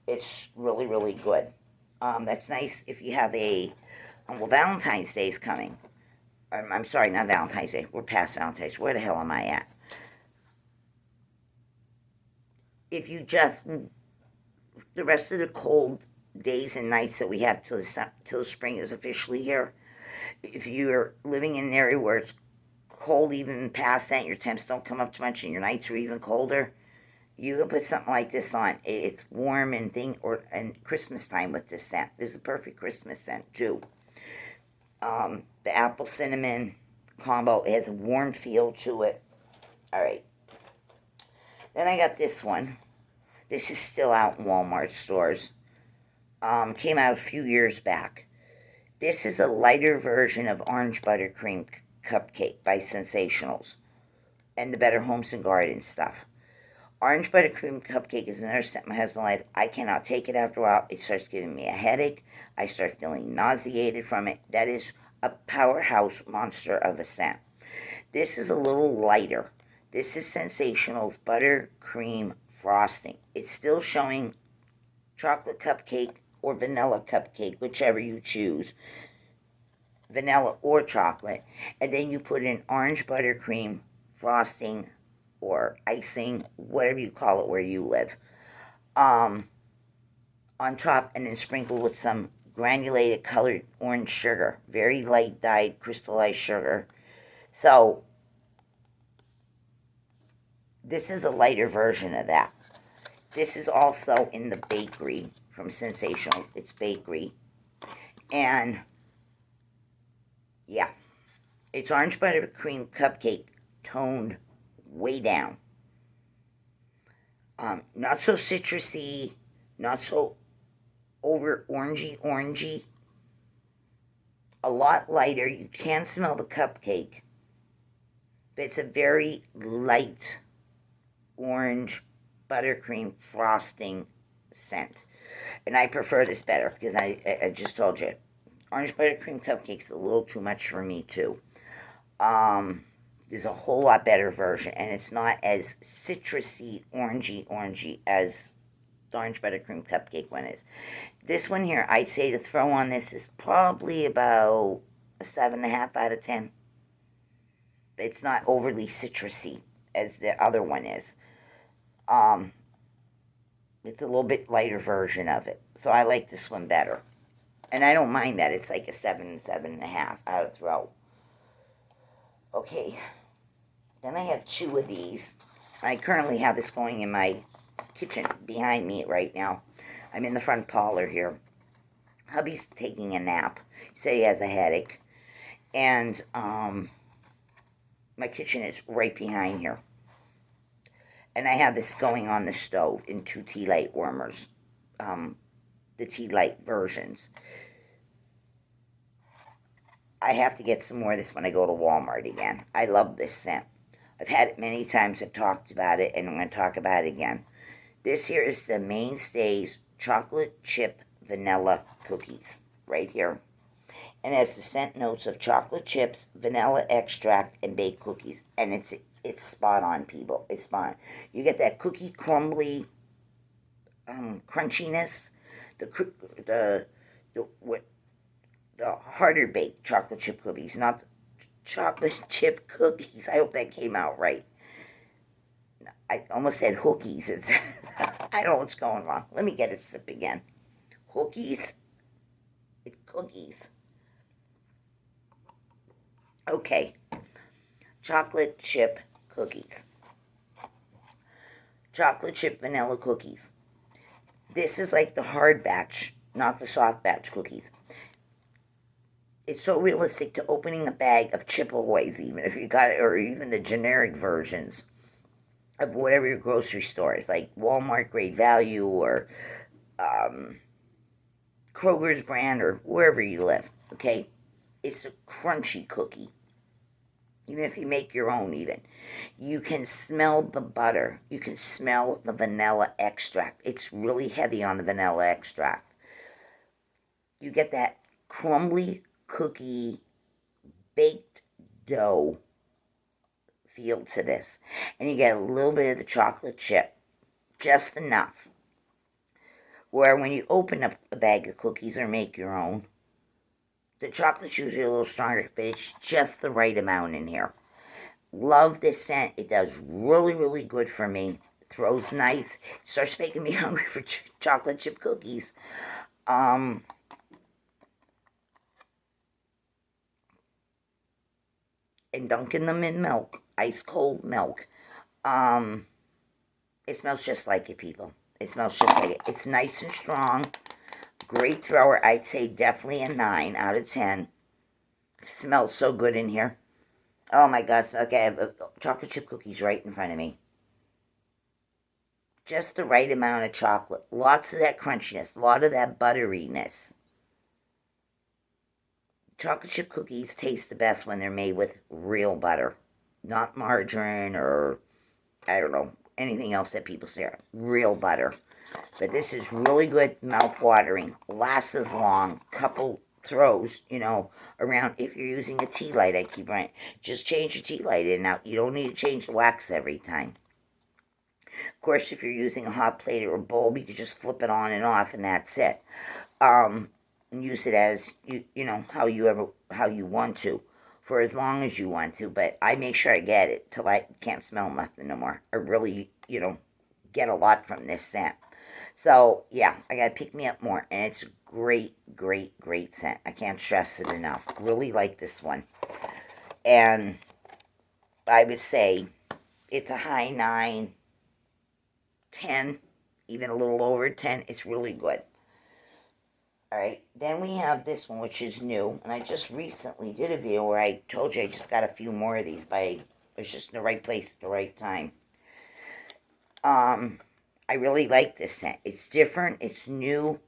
It's really, really good. That's nice if you have Valentine's Day is coming. I'm sorry, not Valentine's Day. We're past Valentine's. Where the hell am I at? If you just, the rest of the cold days and nights that we have till the spring is officially here, if you're living in an area where it's cold even past that, your temps don't come up too much and your nights are even colder, you can put something like this on. It's warm and Christmas time with this scent. This is a perfect Christmas scent too. The apple cinnamon combo, it has a warm feel to it. Alright. Then I got this one. This is still out in Walmart stores. Came out a few years back. This is a lighter version of Orange Buttercream Cupcake by Sensationals and the Better Homes and Gardens stuff. Orange Buttercream Cupcake is another scent my husband likes. I cannot take it after a while. It starts giving me a headache. I start feeling nauseated from it. That is a powerhouse monster of a scent. This is a little lighter. This is Sensational's Buttercream Frosting. It's still showing chocolate cupcake or vanilla cupcake, whichever you choose. Vanilla or chocolate. And then you put in orange buttercream frosting or icing, whatever you call it where you live, on top, and then sprinkle with some granulated colored orange sugar, very light dyed crystallized sugar. So this is a lighter version of that. This is also in the bakery from Sensational. It's bakery. And yeah, it's orange buttercream cupcake toned way down. Not so citrusy, not so over orangey. A lot lighter. You can smell the cupcake, but it's a very light orange buttercream frosting scent. And I prefer this better because I just told you, orange buttercream cupcake's a little too much for me too. There's a whole lot better version, and it's not as citrusy, orangey as the orange buttercream cupcake one is. This one here, I'd say to throw on this is probably about a 7.5 out of 10. It's not overly citrusy as the other one is. It's a little bit lighter version of it, so I like this one better. And I don't mind that. It's like a 7.5 out of throw. Okay, then I have 2 of these. I currently have this going in my kitchen behind me right now. I'm in the front parlor here. Hubby's taking a nap. He said he has a headache. And my kitchen is right behind here. And I have this going on the stove in 2 tea light warmers. The tea light versions. I have to get some more of this when I go to Walmart again. I love this scent. I've had it many times. I've talked about it, and I'm going to talk about it again. This here is the Mainstays Chocolate Chip Vanilla Cookies. Right here. And it has the scent notes of chocolate chips, vanilla extract, and baked cookies. And it's spot on, people. It's spot on. You get that cookie crumbly crunchiness. The harder baked chocolate chip cookies, not chocolate chip cookies. I hope that came out right. I almost said hookies. It's I don't know what's going wrong. Let me get a sip again. Hookies? It's cookies. Okay. Chocolate chip cookies. Chocolate chip vanilla cookies. This is like the hard batch, not the soft batch cookies. It's so realistic to opening a bag of Chip Ahoys, even if you got it, or even the generic versions of whatever your grocery store is, like Walmart Great Value or Kroger's brand or wherever you live. Okay, it's a crunchy cookie. Even if you make your own, even you can smell the butter. You can smell the vanilla extract. It's really heavy on the vanilla extract. You get that crumbly cookie baked dough feel to this, and you get a little bit of the chocolate chip, just enough where when you open up a bag of cookies or make your own, the chocolate's usually a little stronger, but it's just the right amount in here. Love this scent. It does really good for me. It throws nice. It starts making me hungry for chocolate chip cookies. and dunking them in milk, ice cold milk. It smells just like it, people. It smells just like it. It's nice and strong. Great thrower. I'd say definitely a 9 out of 10. Smells so good in here. Oh my God. Okay, I have chocolate chip cookies right in front of me. Just the right amount of chocolate. Lots of that crunchiness. A lot of that butteriness. Chocolate chip cookies taste the best when they're made with real butter. Not margarine or, I don't know, anything else that people say. Real butter. But this is really good, mouth-watering. Lasts long. Couple throws, around. If you're using a tea light, I keep right. Just change your tea light in and out. You don't need to change the wax every time. Of course, if you're using a hot plate or a bulb, you can just flip it on and off, and that's it. And use it as how you want to, for as long as you want to. But I make sure I get it till I can't smell nothing no more. I really, get a lot from this scent. So yeah, I gotta pick me up more, and it's a great, great, great scent. I can't stress it enough. Really like this one, and I would say it's a high 9. 10, even a little over 10. It's really good. Alright, then we have this one, which is new, and I just recently did a video where I told you I just got a few more of these, but I was just in the right place at the right time. I really like this scent. It's different, it's new.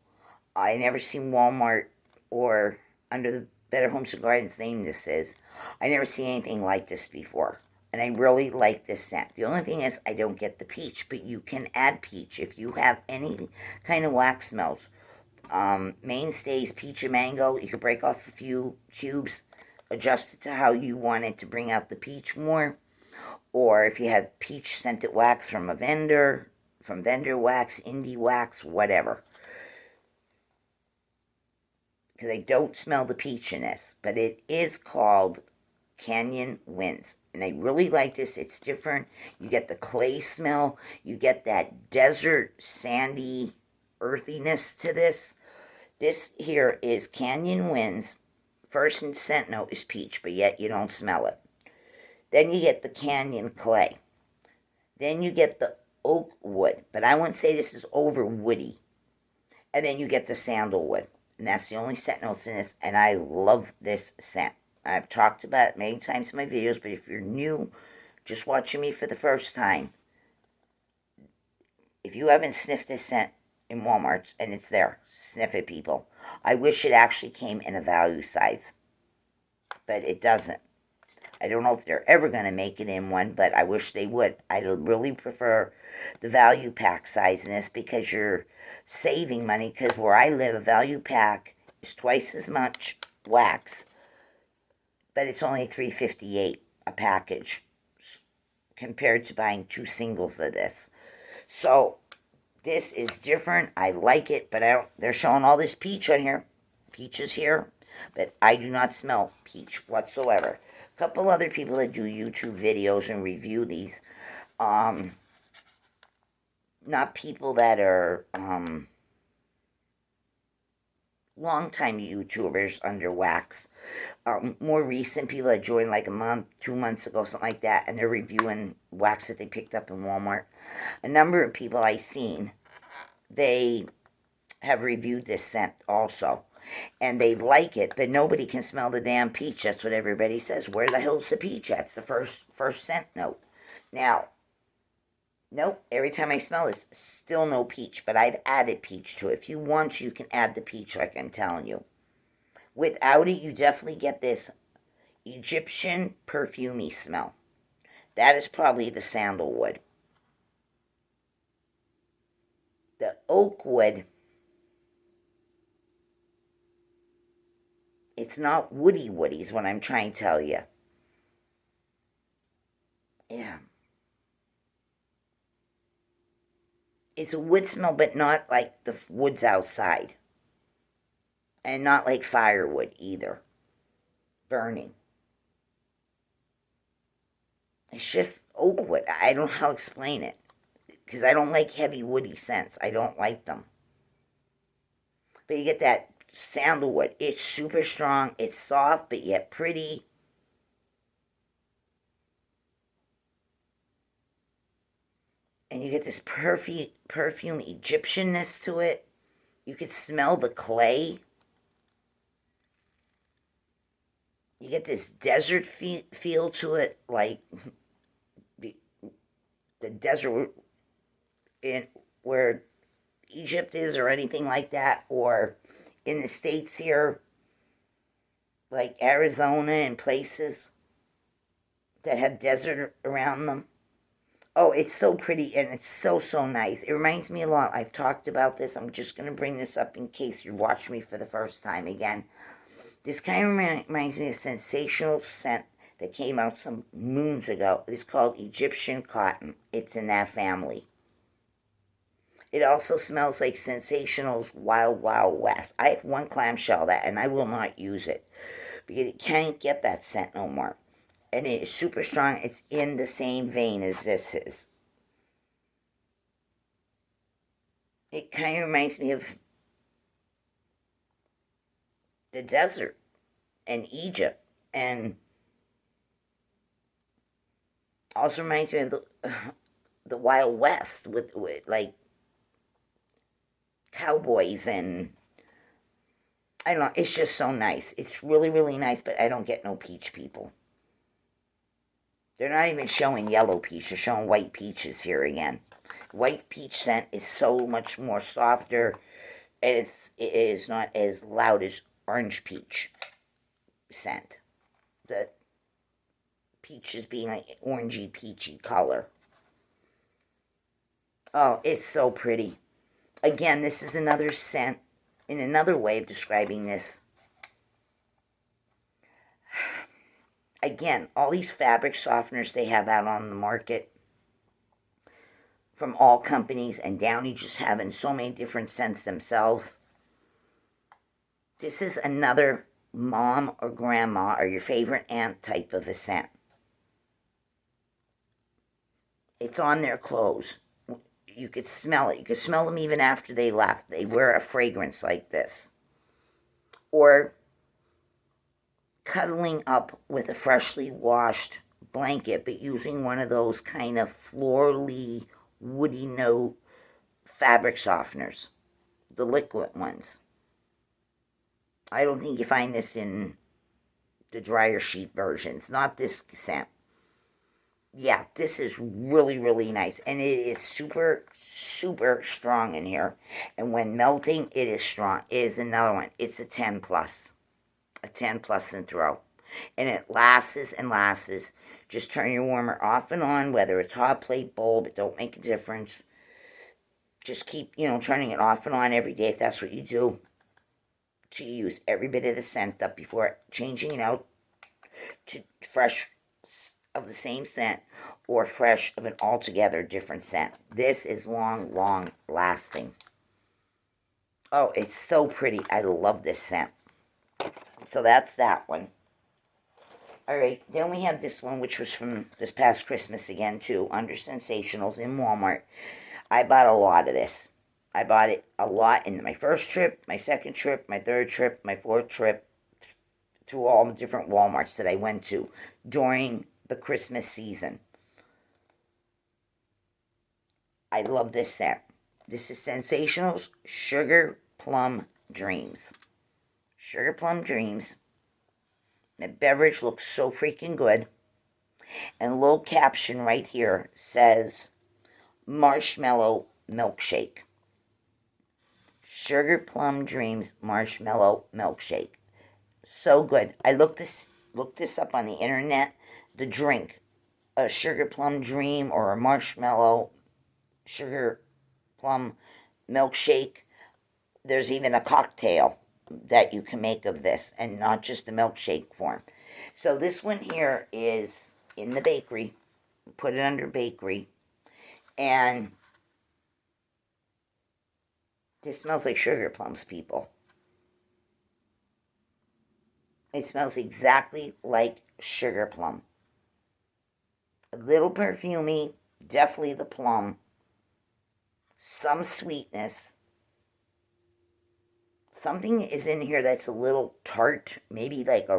I never seen Walmart or under the Better Homes and Gardens name this is. I never seen anything like this before. And I really like this scent. The only thing is I don't get the peach, but you can add peach if you have any kind of wax melts. Mainstays, peach or mango. You can break off a few cubes, adjust it to how you want it to bring out the peach more. Or if you have peach scented wax from a vendor, from vendor wax, indie wax, whatever. Because I don't smell the peach in this, but it is called Canyon Winds. And I really like this. It's different. You get the clay smell. You get that desert, sandy earthiness to this. This here is Canyon Winds. First scent note is peach, but yet you don't smell it. Then you get the Canyon Clay. Then you get the Oak Wood, but I wouldn't say this is over woody. And then you get the Sandalwood. And that's the only scent notes in this, and I love this scent. I've talked about it many times in my videos, but if you're new, just watching me for the first time, if you haven't sniffed this scent in Walmart, and it's there, sniff it, people. I wish it actually came in a value size, but it doesn't. I don't know if they're ever going to make it in one, but I wish they would. I really prefer the value pack size in this because you're saving money, because where I live, a value pack is twice as much wax, but it's only $3.58 a package compared to buying 2 singles of this. So this is different. I like it, but they're showing all this peach on here. Peach is here, but I do not smell peach whatsoever. A couple other people that do YouTube videos and review these, not people that are long-time YouTubers under wax. More recent people that joined like a month, 2 months ago, something like that, and they're reviewing wax that they picked up in Walmart. A number of people I've seen, they have reviewed this scent also, and they like it, but nobody can smell the damn peach. That's what everybody says. Where the hell's the peach? That's the first scent note. Now, nope, every time I smell this, still no peach, but I've added peach to it. If you want, you can add the peach like I'm telling you. Without it, you definitely get this Egyptian perfumey smell. That is probably the sandalwood. The oak wood, it's not woody is what I'm trying to tell you. Yeah. It's a wood smell, but not like the woods outside. And not like firewood either. Burning. It's just oak wood. I don't know how to explain it. Because I don't like heavy woody scents. I don't like them. But you get that sandalwood. It's super strong. It's soft, but yet pretty. And you get this perfume Egyptianness to it. You could smell the clay. You get this desert feel to it, like the desert in where Egypt is, or anything like that, or in the States here, like Arizona and places that have desert around them. Oh, it's so pretty and it's so, so nice. It reminds me a lot. I've talked about this. I'm just going to bring this up in case you're watching me for the first time again. This kind of reminds me of a sensational scent that came out some moons ago. It's called Egyptian cotton. It's in that family. It also smells like Sensational's Wild Wild West. I have one clamshell that, and I will not use it because it can't get that scent no more. And it is super strong. It's in the same vein as this is. It kind of reminds me of the desert and Egypt, and also reminds me of the Wild West with like cowboys, and I don't know. It's just so nice. It's really, really nice, but I don't get no peach people. They're not even showing yellow peach. They're showing white peaches here again. White peach scent is so much more softer, and it is not as loud as orange peach scent. The peaches being like orangey, peachy color. Oh, it's so pretty. Again, this is another scent, in another way of describing this. Again, all these fabric softeners they have out on the market from all companies, and Downy just having so many different scents themselves. This is another mom or grandma or your favorite aunt type of a scent. It's on their clothes. You could smell it. You could smell them even after they left. They wear a fragrance like this. Or cuddling up with a freshly washed blanket, but using one of those kind of florally, woody note fabric softeners, the liquid ones. I don't think you find this in the dryer sheet versions, not this scent. Yeah, this is really, really nice, and it is super, super strong in here, and when melting, it is strong. It is another one. It's a 10 plus. A 10 plus and throw. And it lasts and lasts. Just turn your warmer off and on, whether it's hot plate, bulb, it don't make a difference. Just keep, turning it off and on every day if that's what you do, to use every bit of the scent up before changing it out to fresh of the same scent or fresh of an altogether different scent. This is long, long lasting. Oh, it's so pretty. I love this scent. So that's that one. Alright, then we have this one, which was from this past Christmas again, too, under Sensationals in Walmart. I bought a lot of this. I bought it a lot in my first trip, my second trip, my third trip, my fourth trip, through all the different Walmarts that I went to during the Christmas season. I love this scent. This is Sensationals Sugar Plum Dreams. Sugar Plum Dreams. The beverage looks so freaking good. And a little caption right here says, Marshmallow Milkshake. Sugar Plum Dreams Marshmallow Milkshake. So good. I looked this up on the internet. The drink, a Sugar Plum Dream or a Marshmallow Sugar Plum Milkshake. There's even a cocktail that you can make of this, and not just the milkshake form. So this one here is in the bakery. Put it under bakery. And this smells like sugar plums, people. It smells exactly like sugar plum. A little perfumey, definitely the plum. Some sweetness. Something is in here that's a little tart, maybe like a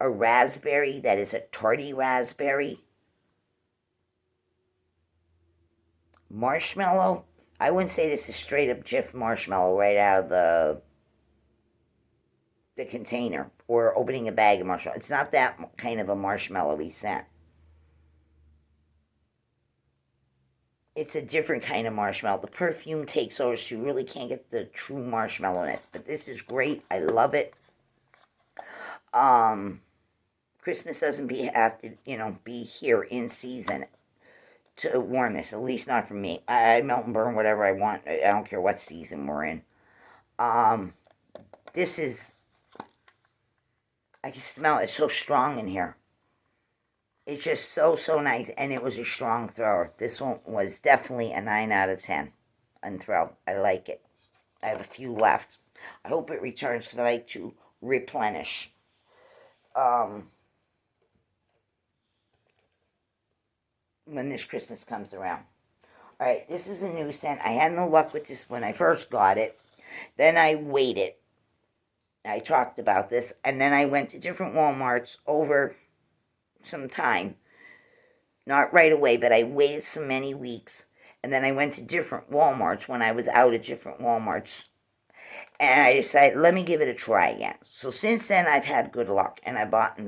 raspberry that is a tarty raspberry. marshmallow. I wouldn't say this is straight up Jif marshmallow right out of the container or opening a bag of marshmallow. It's not that kind of a marshmallowy scent. It's a different kind of marshmallow. The perfume takes over, so you really can't get the true marshmallowness. But this is great. I love it. Christmas doesn't have to, be here in season to warm this. At least not for me. I melt and burn whatever I want. I don't care what season we're in. This is, I can smell it. It's so strong in here. It's just so nice, and it was a strong thrower. This one was definitely a 9 out of 10 on throw. I like it. I have a few left. I hope it returns because I like to replenish. When this Christmas comes around. Alright, this is a new scent. I had no luck with this when I first got it. Then I waited. I talked about this, and then I went to different Walmarts over some time. Not right away, but I waited so many weeks. And then I went to different Walmarts when I was out at different Walmarts. And I decided, let me give it a try again. So since then, I've had good luck. And I bought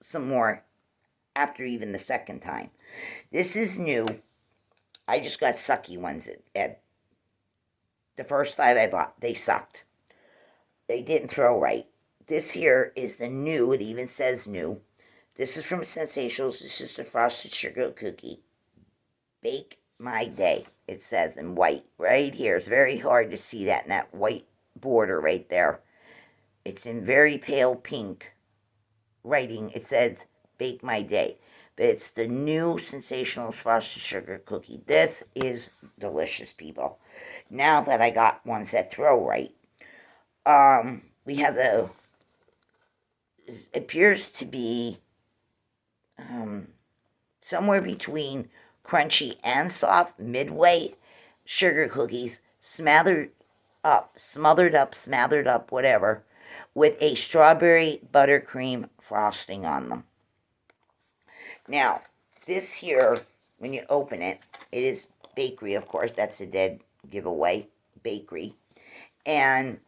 some more after even the second time. This is new. I just got sucky ones at the first 5 I bought. They sucked. They didn't throw right. This here is the new. It even says new. This is from Sensationals. This is the frosted sugar cookie. Bake my day, it says in white. Right here. It's very hard to see that in that white border right there. It's in very pale pink writing. It says bake my day. But it's the new Sensationals frosted sugar cookie. This is delicious, people. Now that I got ones that throw right. We have it appears to be somewhere between crunchy and soft, midway sugar cookies, smothered up, whatever, with a strawberry buttercream frosting on them. Now, this here, when you open it, it is bakery, of course. That's a dead giveaway, bakery. And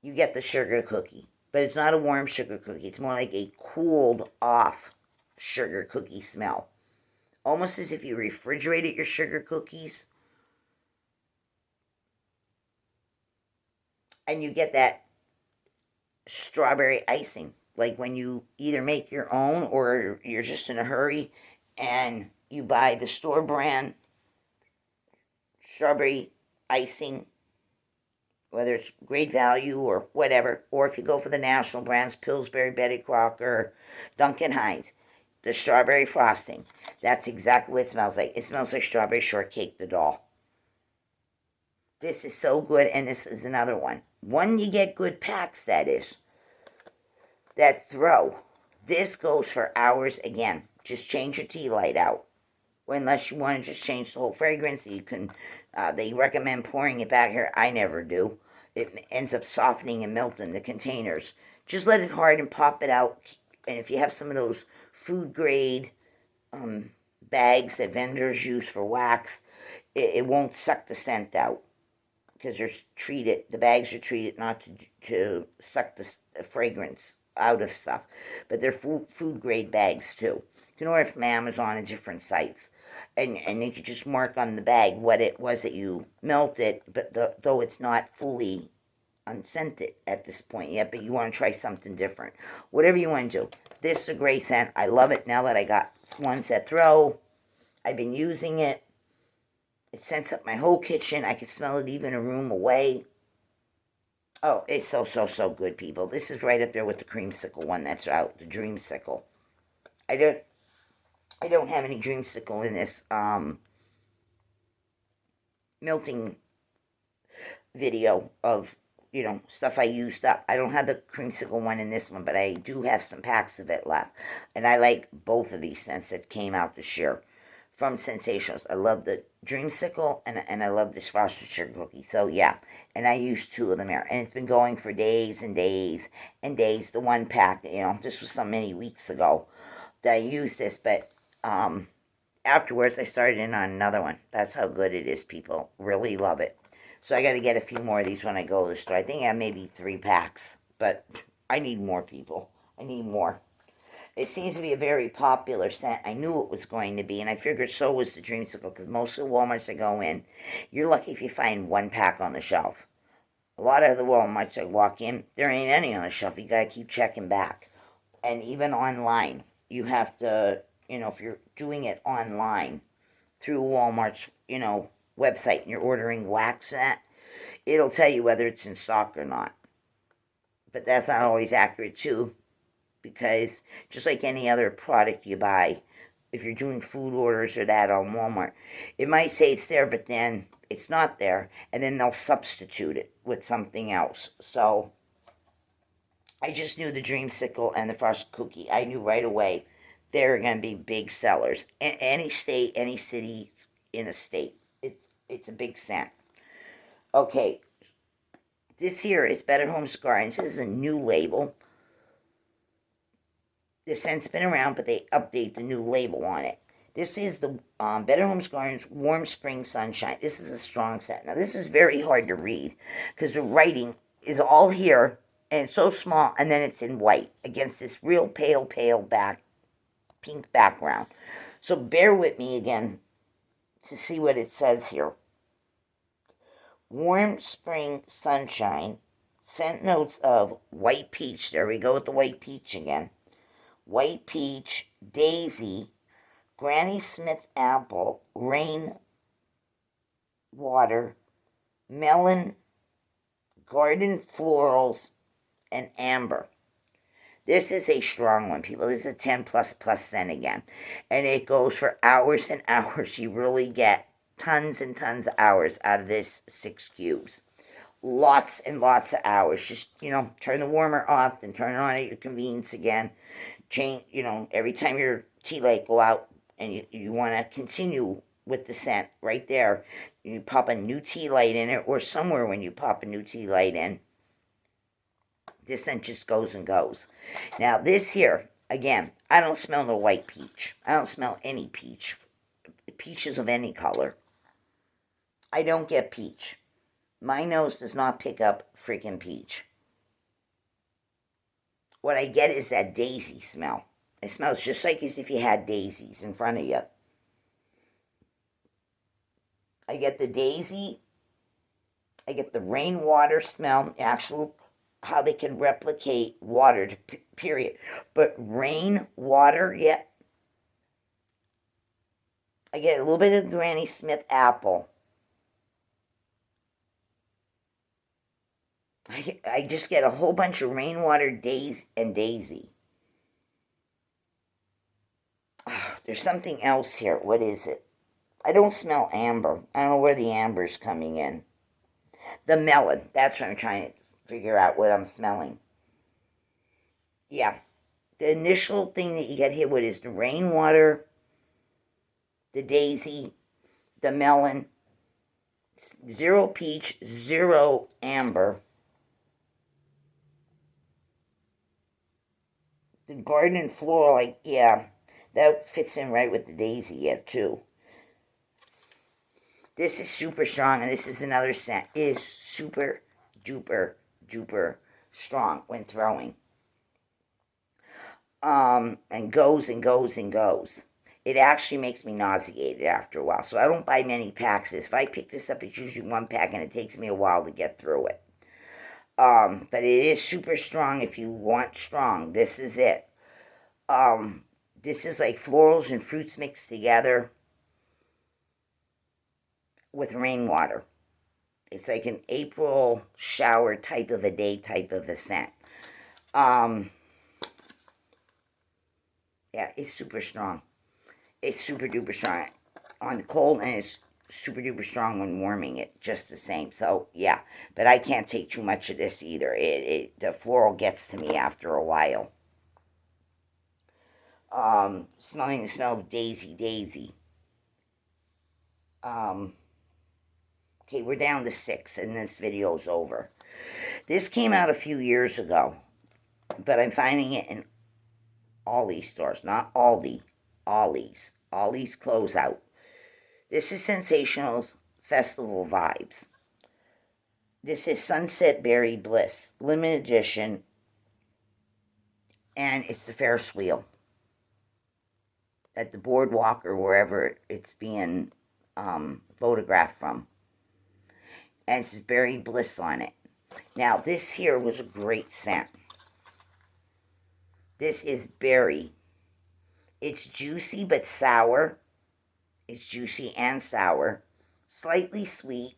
you get the sugar cookie. But it's not a warm sugar cookie. It's more like a cooled off sugar cookie smell. Almost as if you refrigerated your sugar cookies. And you get that strawberry icing. Like when you either make your own or you're just in a hurry and you buy the store brand strawberry icing, whether it's Great Value or whatever, or if you go for the national brands, Pillsbury, Betty Crocker, Duncan Hines, the strawberry frosting. That's exactly what it smells like. It smells like strawberry shortcake, the doll. This is so good, and this is another one. When you get good packs, that is, that throw. This goes for hours again. Just change your tea light out. Unless you want to just change the whole fragrance, you can. They recommend pouring it back here. I never do. It ends up softening and melting the containers. Just let it harden, pop it out. And if you have some of those food grade bags that vendors use for wax, it won't suck the scent out. Because the bags are treated not to suck the fragrance out of stuff. But they're food grade bags too. You can order from Amazon and different sites. And you could just mark on the bag what it was that you melted, but though it's not fully unscented at this point yet, but you want to try something different. Whatever you want to do. This is a great scent. I love it now that I got ones that throw. I've been using it. It scents up my whole kitchen. I can smell it even a room away. Oh, it's so good, people. This is right up there with the creamsicle one that's out, the dreamsicle. I don't have any dreamsicle in this melting video of, stuff I used up. I don't have the creamsicle one in this one, but I do have some packs of it left. And I like both of these scents that came out this year from Sensationals. I love the dreamsicle and I love this frosted sugar cookie. So yeah, and I used 2 of them here. And it's been going for days and days and days. The one pack, this was so many weeks ago that I used this, but afterwards, I started in on another one. That's how good it is, people. Really love it. So I got to get a few more of these when I go to the store. I think I have maybe 3 packs, but I need more, people. I need more. It seems to be a very popular scent. I knew it was going to be, and I figured so was the Dreamsicle, because most of the Walmarts I go in, you're lucky if you find 1 pack on the shelf. A lot of the Walmarts I walk in, there ain't any on the shelf. You gotta keep checking back. And even online, you have to, if you're doing it online through Walmart's, website, and you're ordering wax scent, it'll tell you whether it's in stock or not. But that's not always accurate, too, because just like any other product you buy, if you're doing food orders or that on Walmart, it might say it's there, but then it's not there, and then they'll substitute it with something else. So I just knew the Dreamsicle and the Frosted Cookie. I knew right away they're going to be big sellers. Any state, any city in a state, it's a big scent. Okay, this here is Better Homes Gardens. This is a new label. The scent's been around, but they update the new label on it. This is the Better Homes Gardens Warm Spring Sunshine. This is a strong scent. Now, this is very hard to read because the writing is all here, and it's so small, and then it's in white against this real pale pink background. So bear with me again to see what it says here. Warm Spring Sunshine, scent notes of white peach. There we go with the white peach again. White peach, daisy, Granny Smith apple, rain water, melon, garden florals, and amber. This is a strong one, people. This is a 10 plus scent again. And it goes for hours and hours. You really get tons and tons of hours out of this 6 cubes. Lots and lots of hours. Just, turn the warmer off, then turn it on at your convenience again. Change, every time your tea light go out and you want to continue with the scent right there, you pop a new tea light in it, or somewhere when you pop a new tea light in, this scent just goes and goes. Now this here, again, I don't smell no white peach. I don't smell any peach. Peaches of any color. I don't get peach. My nose does not pick up freaking peach. What I get is that daisy smell. It smells just like as if you had daisies in front of you. I get the daisy. I get the rainwater smell. Actual, how they can replicate water, period. But rainwater, yeah. I get a little bit of Granny Smith apple. I just get a whole bunch of rainwater and daisy. Oh, there's something else here. What is it? I don't smell amber. I don't know where the amber's coming in. The melon. That's what I'm trying to figure out what I'm smelling. Yeah. The initial thing that you get hit with is the rainwater, the daisy, the melon, 0 peach, 0 amber. The garden floral, that fits in right with the daisy yet, too. This is super strong, and this is another scent. It is super duper strong when throwing. And goes and goes and goes. It actually makes me nauseated after a while, so I don't buy many packs. If I pick this up, it's usually 1 pack, and it takes me a while to get through it. But it is super strong if you want strong. This is it. This is like florals and fruits mixed together with rainwater. It's like an April shower type of a day type of a scent. Yeah, it's super strong. It's super duper strong on the cold, and it's super duper strong when warming it, just the same. So yeah, but I can't take too much of this either. The floral gets to me after a while. Smelling the smell of daisy. Okay, we're down to 6, and this video's over. This came out a few years ago, but I'm finding it in all these stores, not Aldi. Ollie's Closeout. This is Sensational's Festival Vibes. This is Sunset Berry Bliss, limited edition, and it's the Ferris wheel at the boardwalk or wherever it's being photographed from. And it says Berry Bliss on it. Now, this here was a great scent. This is berry. It's juicy but sour. It's juicy and sour. Slightly sweet.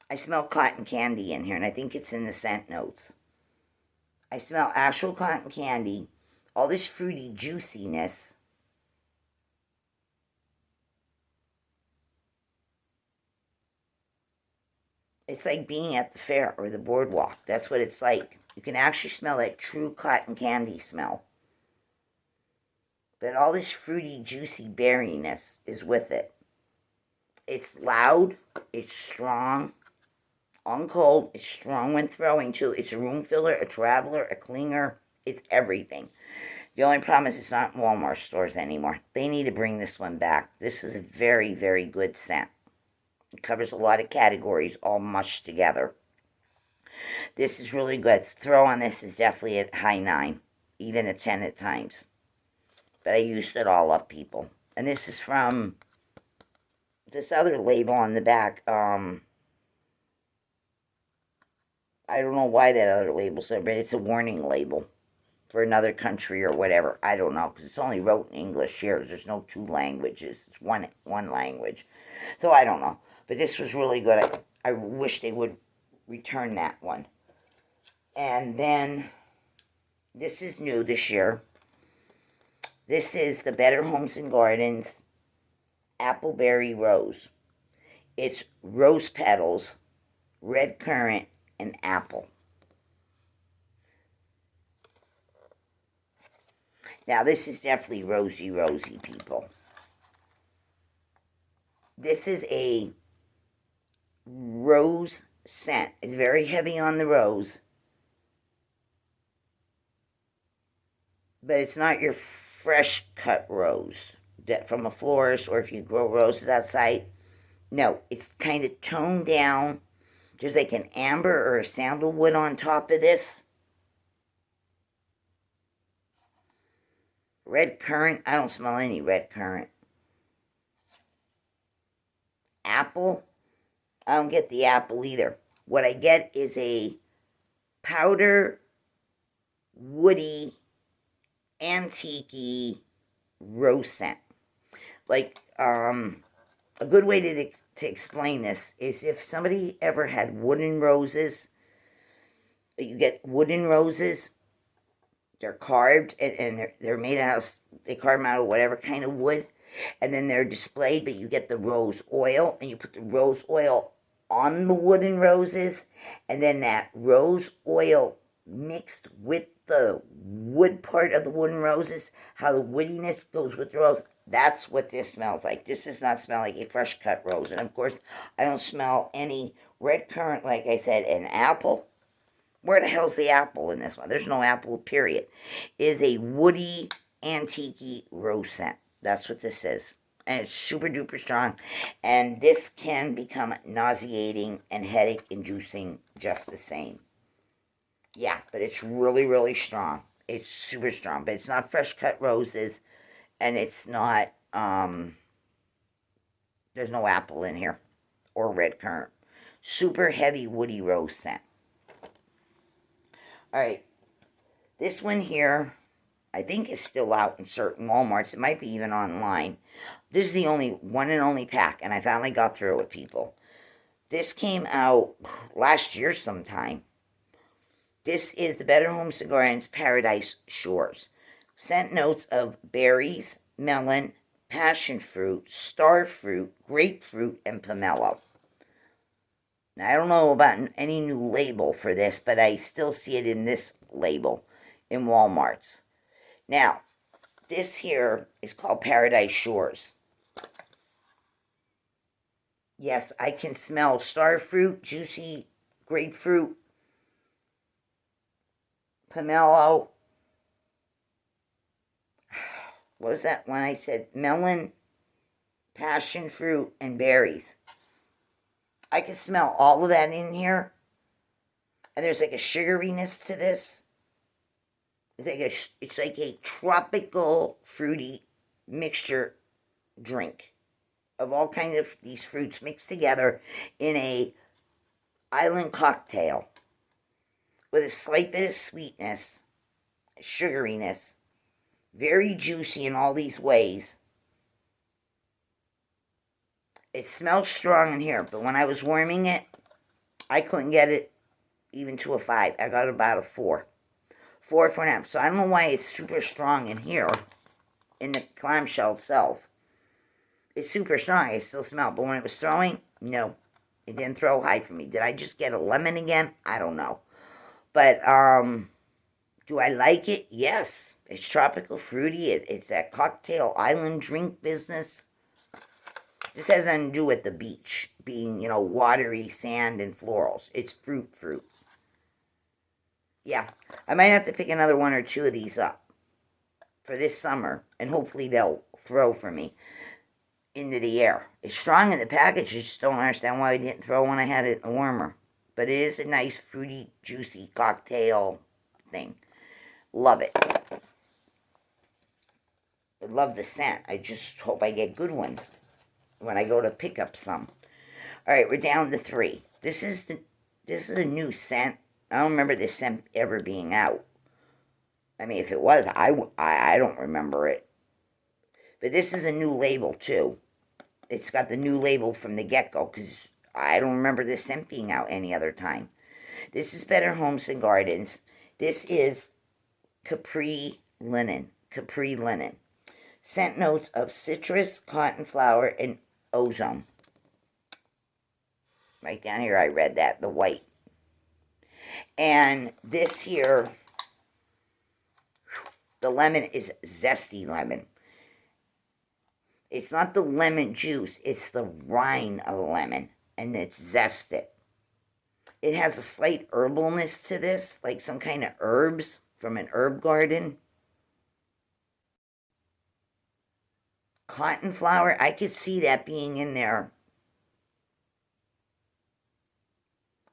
I smell cotton candy in here, and I think it's in the scent notes. I smell actual cotton candy, all this fruity juiciness. It's like being at the fair or the boardwalk. That's what it's like. You can actually smell that true cotton candy smell. But all this fruity, juicy berryness is with it. It's loud. It's strong. On cold, it's strong when throwing too. It's a room filler, a traveler, a clinger. It's everything. The only problem is it's not in Walmart stores anymore. They need to bring this one back. This is a very, very good scent. It covers a lot of categories all mushed together. This is really good. Throw on this is definitely a high 9, even a 10 at times. But I used it all up, people. And this is from this other label on the back. I don't know why that other label's there, but it's a warning label for another country or whatever. I don't know, because it's only wrote in English here. There's no 2 languages. It's one language. So I don't know. But this was really good. I wish they would return that one. And then, this is new this year. This is the Better Homes and Gardens Appleberry Rose. It's rose petals, red currant, and apple. Now, this is definitely rosy, people. This is a rose scent. It's very heavy on the rose. But it's not your fresh cut rose that from a florist, or if you grow roses outside. No, it's kind of toned down. There's like an amber or a sandalwood on top of this. Red currant. I don't smell any red currant. Apple. I don't get the apple either. What I get is a powder, woody, antique-y rose scent. Like, a good way to explain this is if somebody ever had wooden roses. You get wooden roses. They're carved, and they're made out of, they carve them out of whatever kind of wood, and then they're displayed, but you get the rose oil, and you put the rose oil on the wooden roses, and then that rose oil mixed with the wood part of the wooden roses, how the woodiness goes with the rose. That's what this smells like. This does not smell like a fresh cut rose. And of course, I don't smell any red currant, like I said, and apple. Where the hell's the apple in this one? There's no apple, period. It is a woody, antique rose scent. That's what this is. And it's super duper strong. And this can become nauseating and headache inducing just the same. Yeah, but it's really, really strong. It's super strong. But it's not fresh cut roses. And it's not, there's no apple in here. Or red currant. Super heavy woody rose scent. Alright. This one here, I think is still out in certain Walmarts. It might be even online. This is the only one and only pack. And I finally got through it, people. This came out last year sometime. This is the Better Homes and Gardens Paradise Shores. Scent notes of berries, melon, passion fruit, star fruit, grapefruit, and pomelo. Now, I don't know about any new label for this, but I still see it in this label in Walmart's. Now, this here is called Paradise Shores. Yes, I can smell star fruit, juicy grapefruit, pomelo, what was that when I said melon, passion fruit, and berries? I can smell all of that in here. And there's like a sugariness to this. It's like a tropical fruity mixture drink of all kinds of these fruits mixed together in a island cocktail with a slight bit of sweetness, sugariness, very juicy in all these ways. It smells strong in here, but when I was warming it, I couldn't get it even to a 5. I got about a 4. 4.5. So I don't know why it's super strong in here, in the clamshell itself. It's super strong. I still smell it. But when it was throwing, no. It didn't throw high for me. Did I just get a lemon again? I don't know. But, do I like it? Yes. It's tropical fruity. It's that cocktail island drink business. This has nothing to do with the beach being, watery sand and florals. It's fruit. Yeah. I might have to pick another 1 or 2 of these up for this summer, and hopefully they'll throw for me into the air. It's strong in the package. I just don't understand why I didn't throw when I had it in the warmer. But it is a nice, fruity, juicy cocktail thing. Love it. I love the scent. I just hope I get good ones when I go to pick up some. All right, we're down to 3. This is a new scent. I don't remember this scent ever being out. I mean, if it was, I don't remember it. But this is a new label, too. It's got the new label from the get-go, because I don't remember this scent being out any other time. This is Better Homes and Gardens. This is Capri Linen. Capri Linen. Scent notes of citrus, cotton flower, and ozone. Right down here I read that, the white. And this here, the lemon is zesty lemon. It's not the lemon juice, it's the rind of the lemon, and it's zested. It has a slight herbalness to this, like some kind of herbs from an herb garden. Cotton flower, I could see that being in there.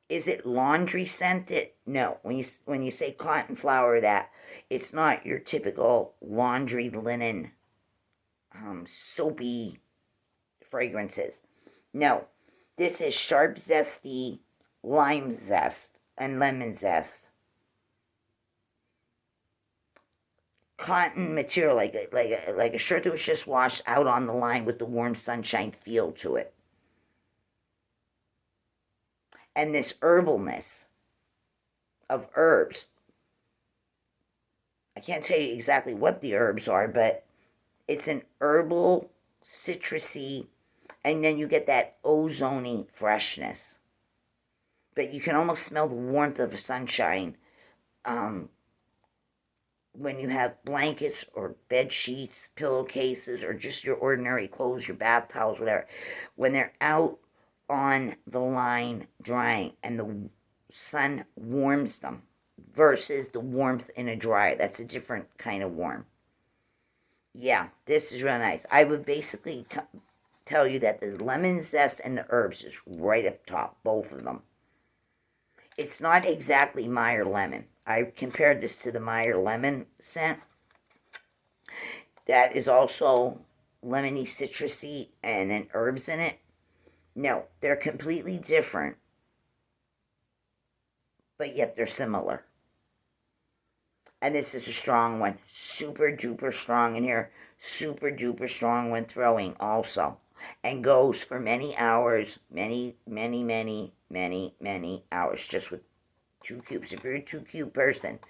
Is it laundry scented? No. When you say cotton flower, that it's not your typical laundry linen soapy fragrances. No. This is sharp, zesty lime zest and lemon zest. Cotton material, like a shirt that was just washed out on the line with the warm sunshine feel to it. And this herbalness of herbs. I can't tell you exactly what the herbs are, but it's an herbal, citrusy, and then you get that ozony freshness. But you can almost smell the warmth of the sunshine when you have blankets or bed sheets, pillowcases, or just your ordinary clothes, your bath towels, whatever. When they're out on the line drying and the sun warms them versus the warmth in a dryer. That's a different kind of warm. Yeah, this is real nice. I would basically tell you that the lemon zest and the herbs is right up top, both of them. It's not exactly Meyer lemon. I compared this to the Meyer lemon scent. That is also lemony, citrusy, and then herbs in it. No, they're completely different, but yet they're similar. And this is a strong one. Super duper strong in here. Super duper strong when throwing also. And goes for many hours. Many hours. Just with 2 cubes. If you're a 2 cube person,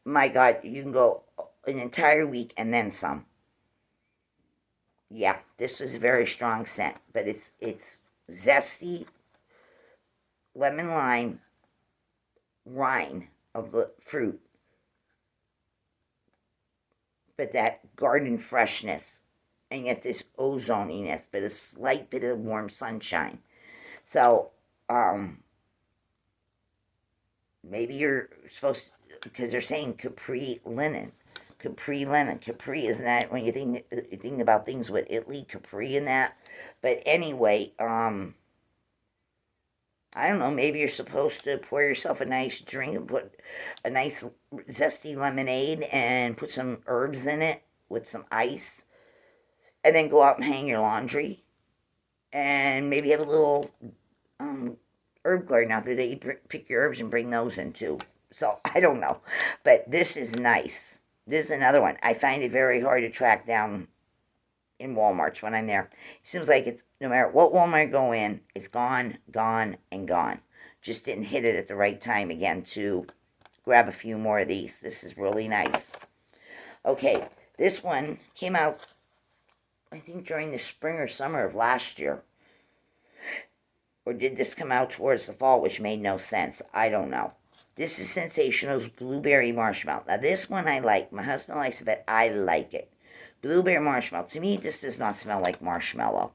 my God, you can go an entire week and then some. Yeah, this is a very strong scent. But it's zesty lemon lime rind of the fruit, but that garden freshness, and yet this ozoniness, but a slight bit of warm sunshine. So maybe you're supposed to, because they're saying Capri Linen. Capri lemon. Capri, isn't that when you think about things with Italy, Capri and that? But anyway, I don't know, maybe you're supposed to pour yourself a nice drink and put a nice zesty lemonade and put some herbs in it with some ice, and then go out and hang your laundry, and maybe have a little herb garden out there that you pick your herbs and bring those in too. So I don't know, but this is nice. This is another one. I find it very hard to track down in Walmarts when I'm there. It seems like it's, no matter what Walmart I go in, it's gone, gone, and gone. Just didn't hit it at the right time again to grab a few more of these. This is really nice. Okay, this one came out, I think, during the spring or summer of last year. Or did this come out towards the fall, which made no sense? I don't know. This is Sensational's Blueberry Marshmallow. Now, this one I like. My husband likes it, but I like it. Blueberry marshmallow. To me, this does not smell like marshmallow.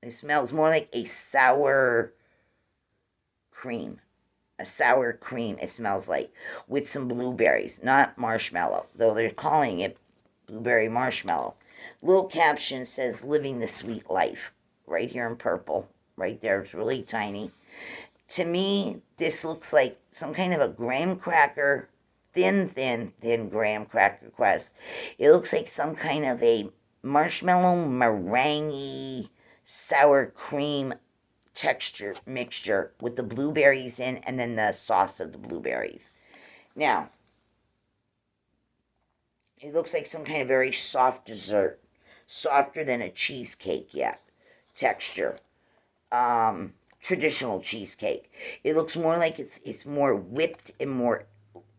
It smells more like a sour cream. A sour cream, it smells like, with some blueberries, not marshmallow, though they're calling it blueberry marshmallow. Little caption says, living the sweet life, right here in purple. Right there, it's really tiny. To me, this looks like some kind of a graham cracker, thin graham cracker crust. It looks like some kind of a marshmallow meringue sour cream texture mixture with the blueberries in, and then the sauce of the blueberries. Now, it looks like some kind of very soft dessert, softer than a cheesecake yet texture. Traditional cheesecake. It looks more like it's more whipped and more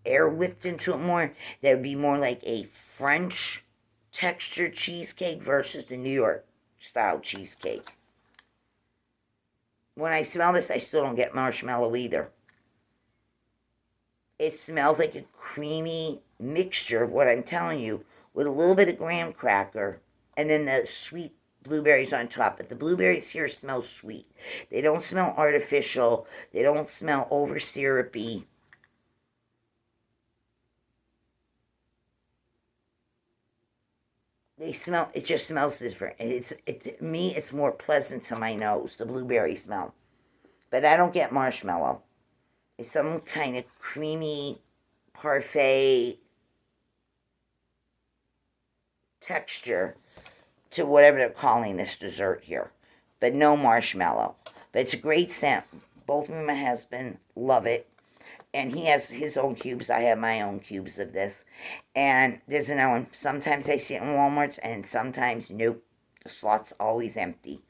air whipped into it more. That would be more like a French textured cheesecake versus the New York style cheesecake. When I smell this, I still don't get marshmallow either. It smells like a creamy mixture of what I'm telling you, with a little bit of graham cracker and then the sweet blueberries on top. But the blueberries here smell sweet. They don't smell artificial. They don't smell over syrupy. It just smells different. To me, it's more pleasant to my nose, the blueberry smell. But I don't get marshmallow. It's some kind of creamy parfait texture to whatever they're calling this dessert here. But no marshmallow. But it's a great scent. Both me and my husband love it. And he has his own cubes. I have my own cubes of this. And there's another one. Sometimes I see it in Walmart's, and sometimes, nope, the slot's always empty.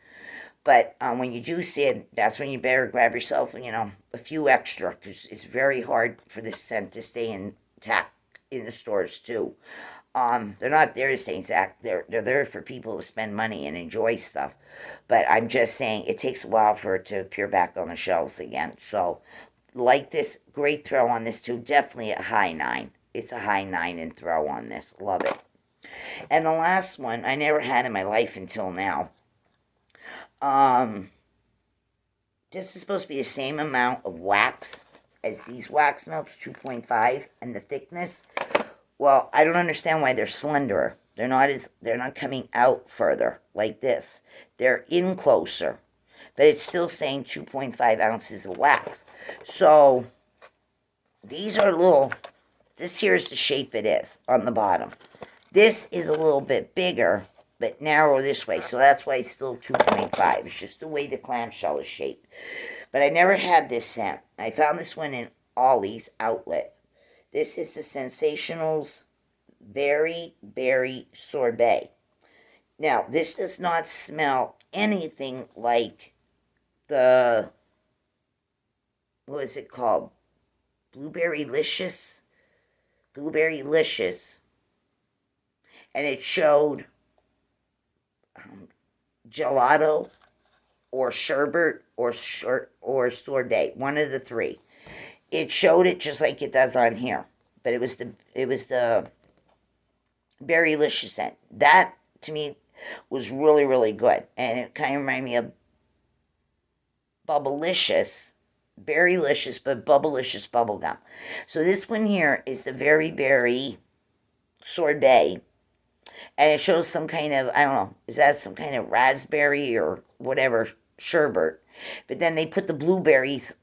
But when you do see it, that's when you better grab yourself, a few extra, because it's very hard for this scent to stay intact in the stores, too. They're not there to stay intact. They're there for people to spend money and enjoy stuff. But I'm just saying, it takes a while for it to appear back on the shelves again. So, like this, great throw on this too. Definitely a high 9. It's a high 9 in throw on this. Love it. And the last one I never had in my life until now. This is supposed to be the same amount of wax as these Wax Melts, 2.5, and the thickness. Well, I don't understand why they're slenderer. They're not coming out further like this. They're in closer, but it's still saying 2.5 ounces of wax. So, these are this here is the shape it is on the bottom. This is a little bit bigger, but narrow this way. So that's why it's still 2.5. It's just the way the clamshell is shaped. But I never had this scent. I found this one in Ollie's outlet. This is the Sensationals Very Berry Sorbet. Now, this does not smell anything like the, what is it called? Blueberry-licious. And it showed gelato or sherbet or sorbet, one of the three. It showed it just like it does on here, but it was the berry-licious scent. That to me was really, really good, and it kind of reminded me of Bubblicious, Berrylicious, but Bubblicious bubblegum. So this one here is the Very Berry sorbet. And it shows some kind of, I don't know, is that some kind of raspberry or whatever sherbet? But then they put the blueberries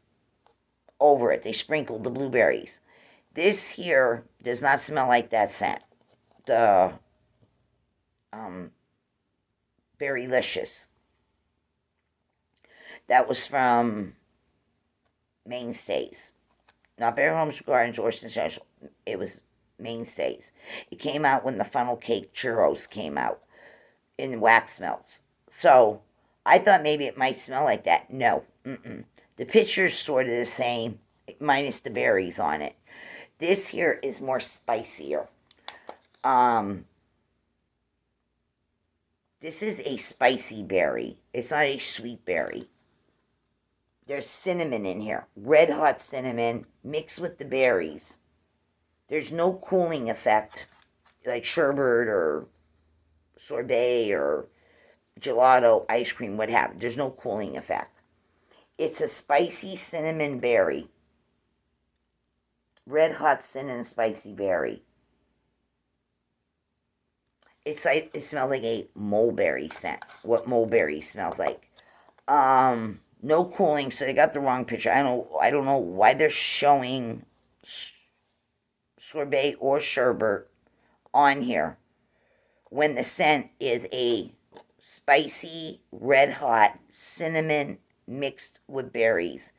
over it. They sprinkled the blueberries. This here does not smell like that scent. The Berrylicious. That was from Mainstays. Not Berry Homes Gardens or Essential. It was Mainstays. It came out when the funnel cake churros came out in Wax Melts. So I thought maybe it might smell like that. No. The picture's sort of the same, minus the berries on it. This here is more spicier. This is a spicy berry. It's not a sweet berry. There's cinnamon in here. Red hot cinnamon mixed with the berries. There's no cooling effect like sherbet or sorbet or gelato, ice cream, what have you. There's no cooling effect. It's a spicy cinnamon berry. Red hot cinnamon spicy berry. It smells like a mulberry scent. What mulberry smells like. No cooling, so they got the wrong picture. I don't know why they're showing sorbet or sherbet on here when the scent is a spicy, red hot cinnamon mixed with berries.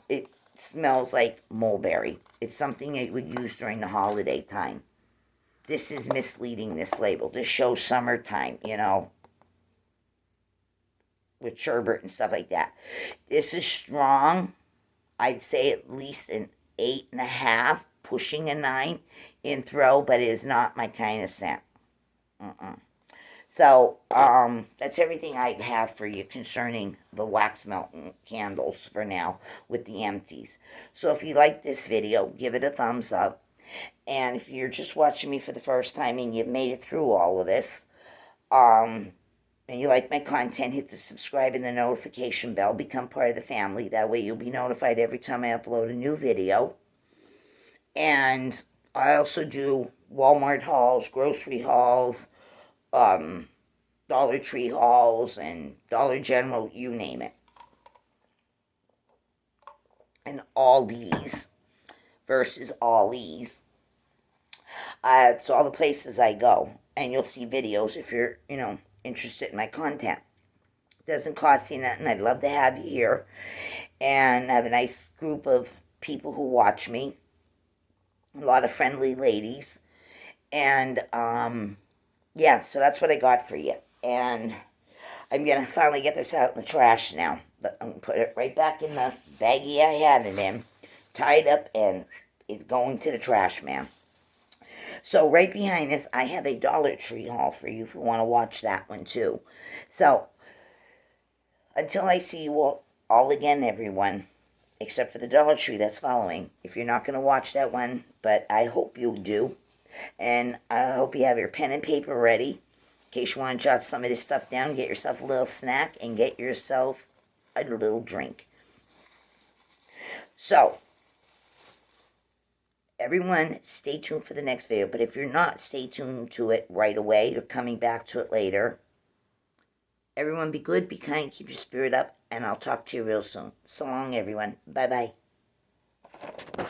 It smells like mulberry. It's something you would use during the holiday time. This is misleading, this label. This shows summertime, you know, with sherbet and stuff like that. This is strong. I'd say at least an 8.5, pushing a 9 in throw, but it is not my kind of scent. So, that's everything I have for you concerning the wax melting candles for now with the empties. So if you like this video, give it a thumbs up. And if you're just watching me for the first time and you've made it through all of this, and you like my content, hit the subscribe and the notification bell. Become part of the family. That way you'll be notified every time I upload a new video. And I also do Walmart hauls, grocery hauls, Dollar Tree hauls, and Dollar General, you name it. And Aldi's versus Ollie's. It's all the places I go. And you'll see videos if you're, interested in my content. It doesn't cost you nothing. I'd love to have you here. And I have a nice group of people who watch me. A lot of friendly ladies. And, yeah, so that's what I got for you. And I'm going to finally get this out in the trash now. But I'm going to put it right back in the baggie I had it in. Tied up, and it's going to the trash, man. So right behind this, I have a Dollar Tree haul for you if you want to watch that one too. So, until I see you all again, everyone, except for the Dollar Tree that's following. If you're not going to watch that one, but I hope you do. And I hope you have your pen and paper ready in case you want to jot some of this stuff down. Get yourself a little snack and get yourself a little drink. So, everyone, stay tuned for the next video. But if you're not, stay tuned to it right away. You're coming back to it later. Everyone, be good, be kind, keep your spirit up, and I'll talk to you real soon. So long, everyone. Bye-bye.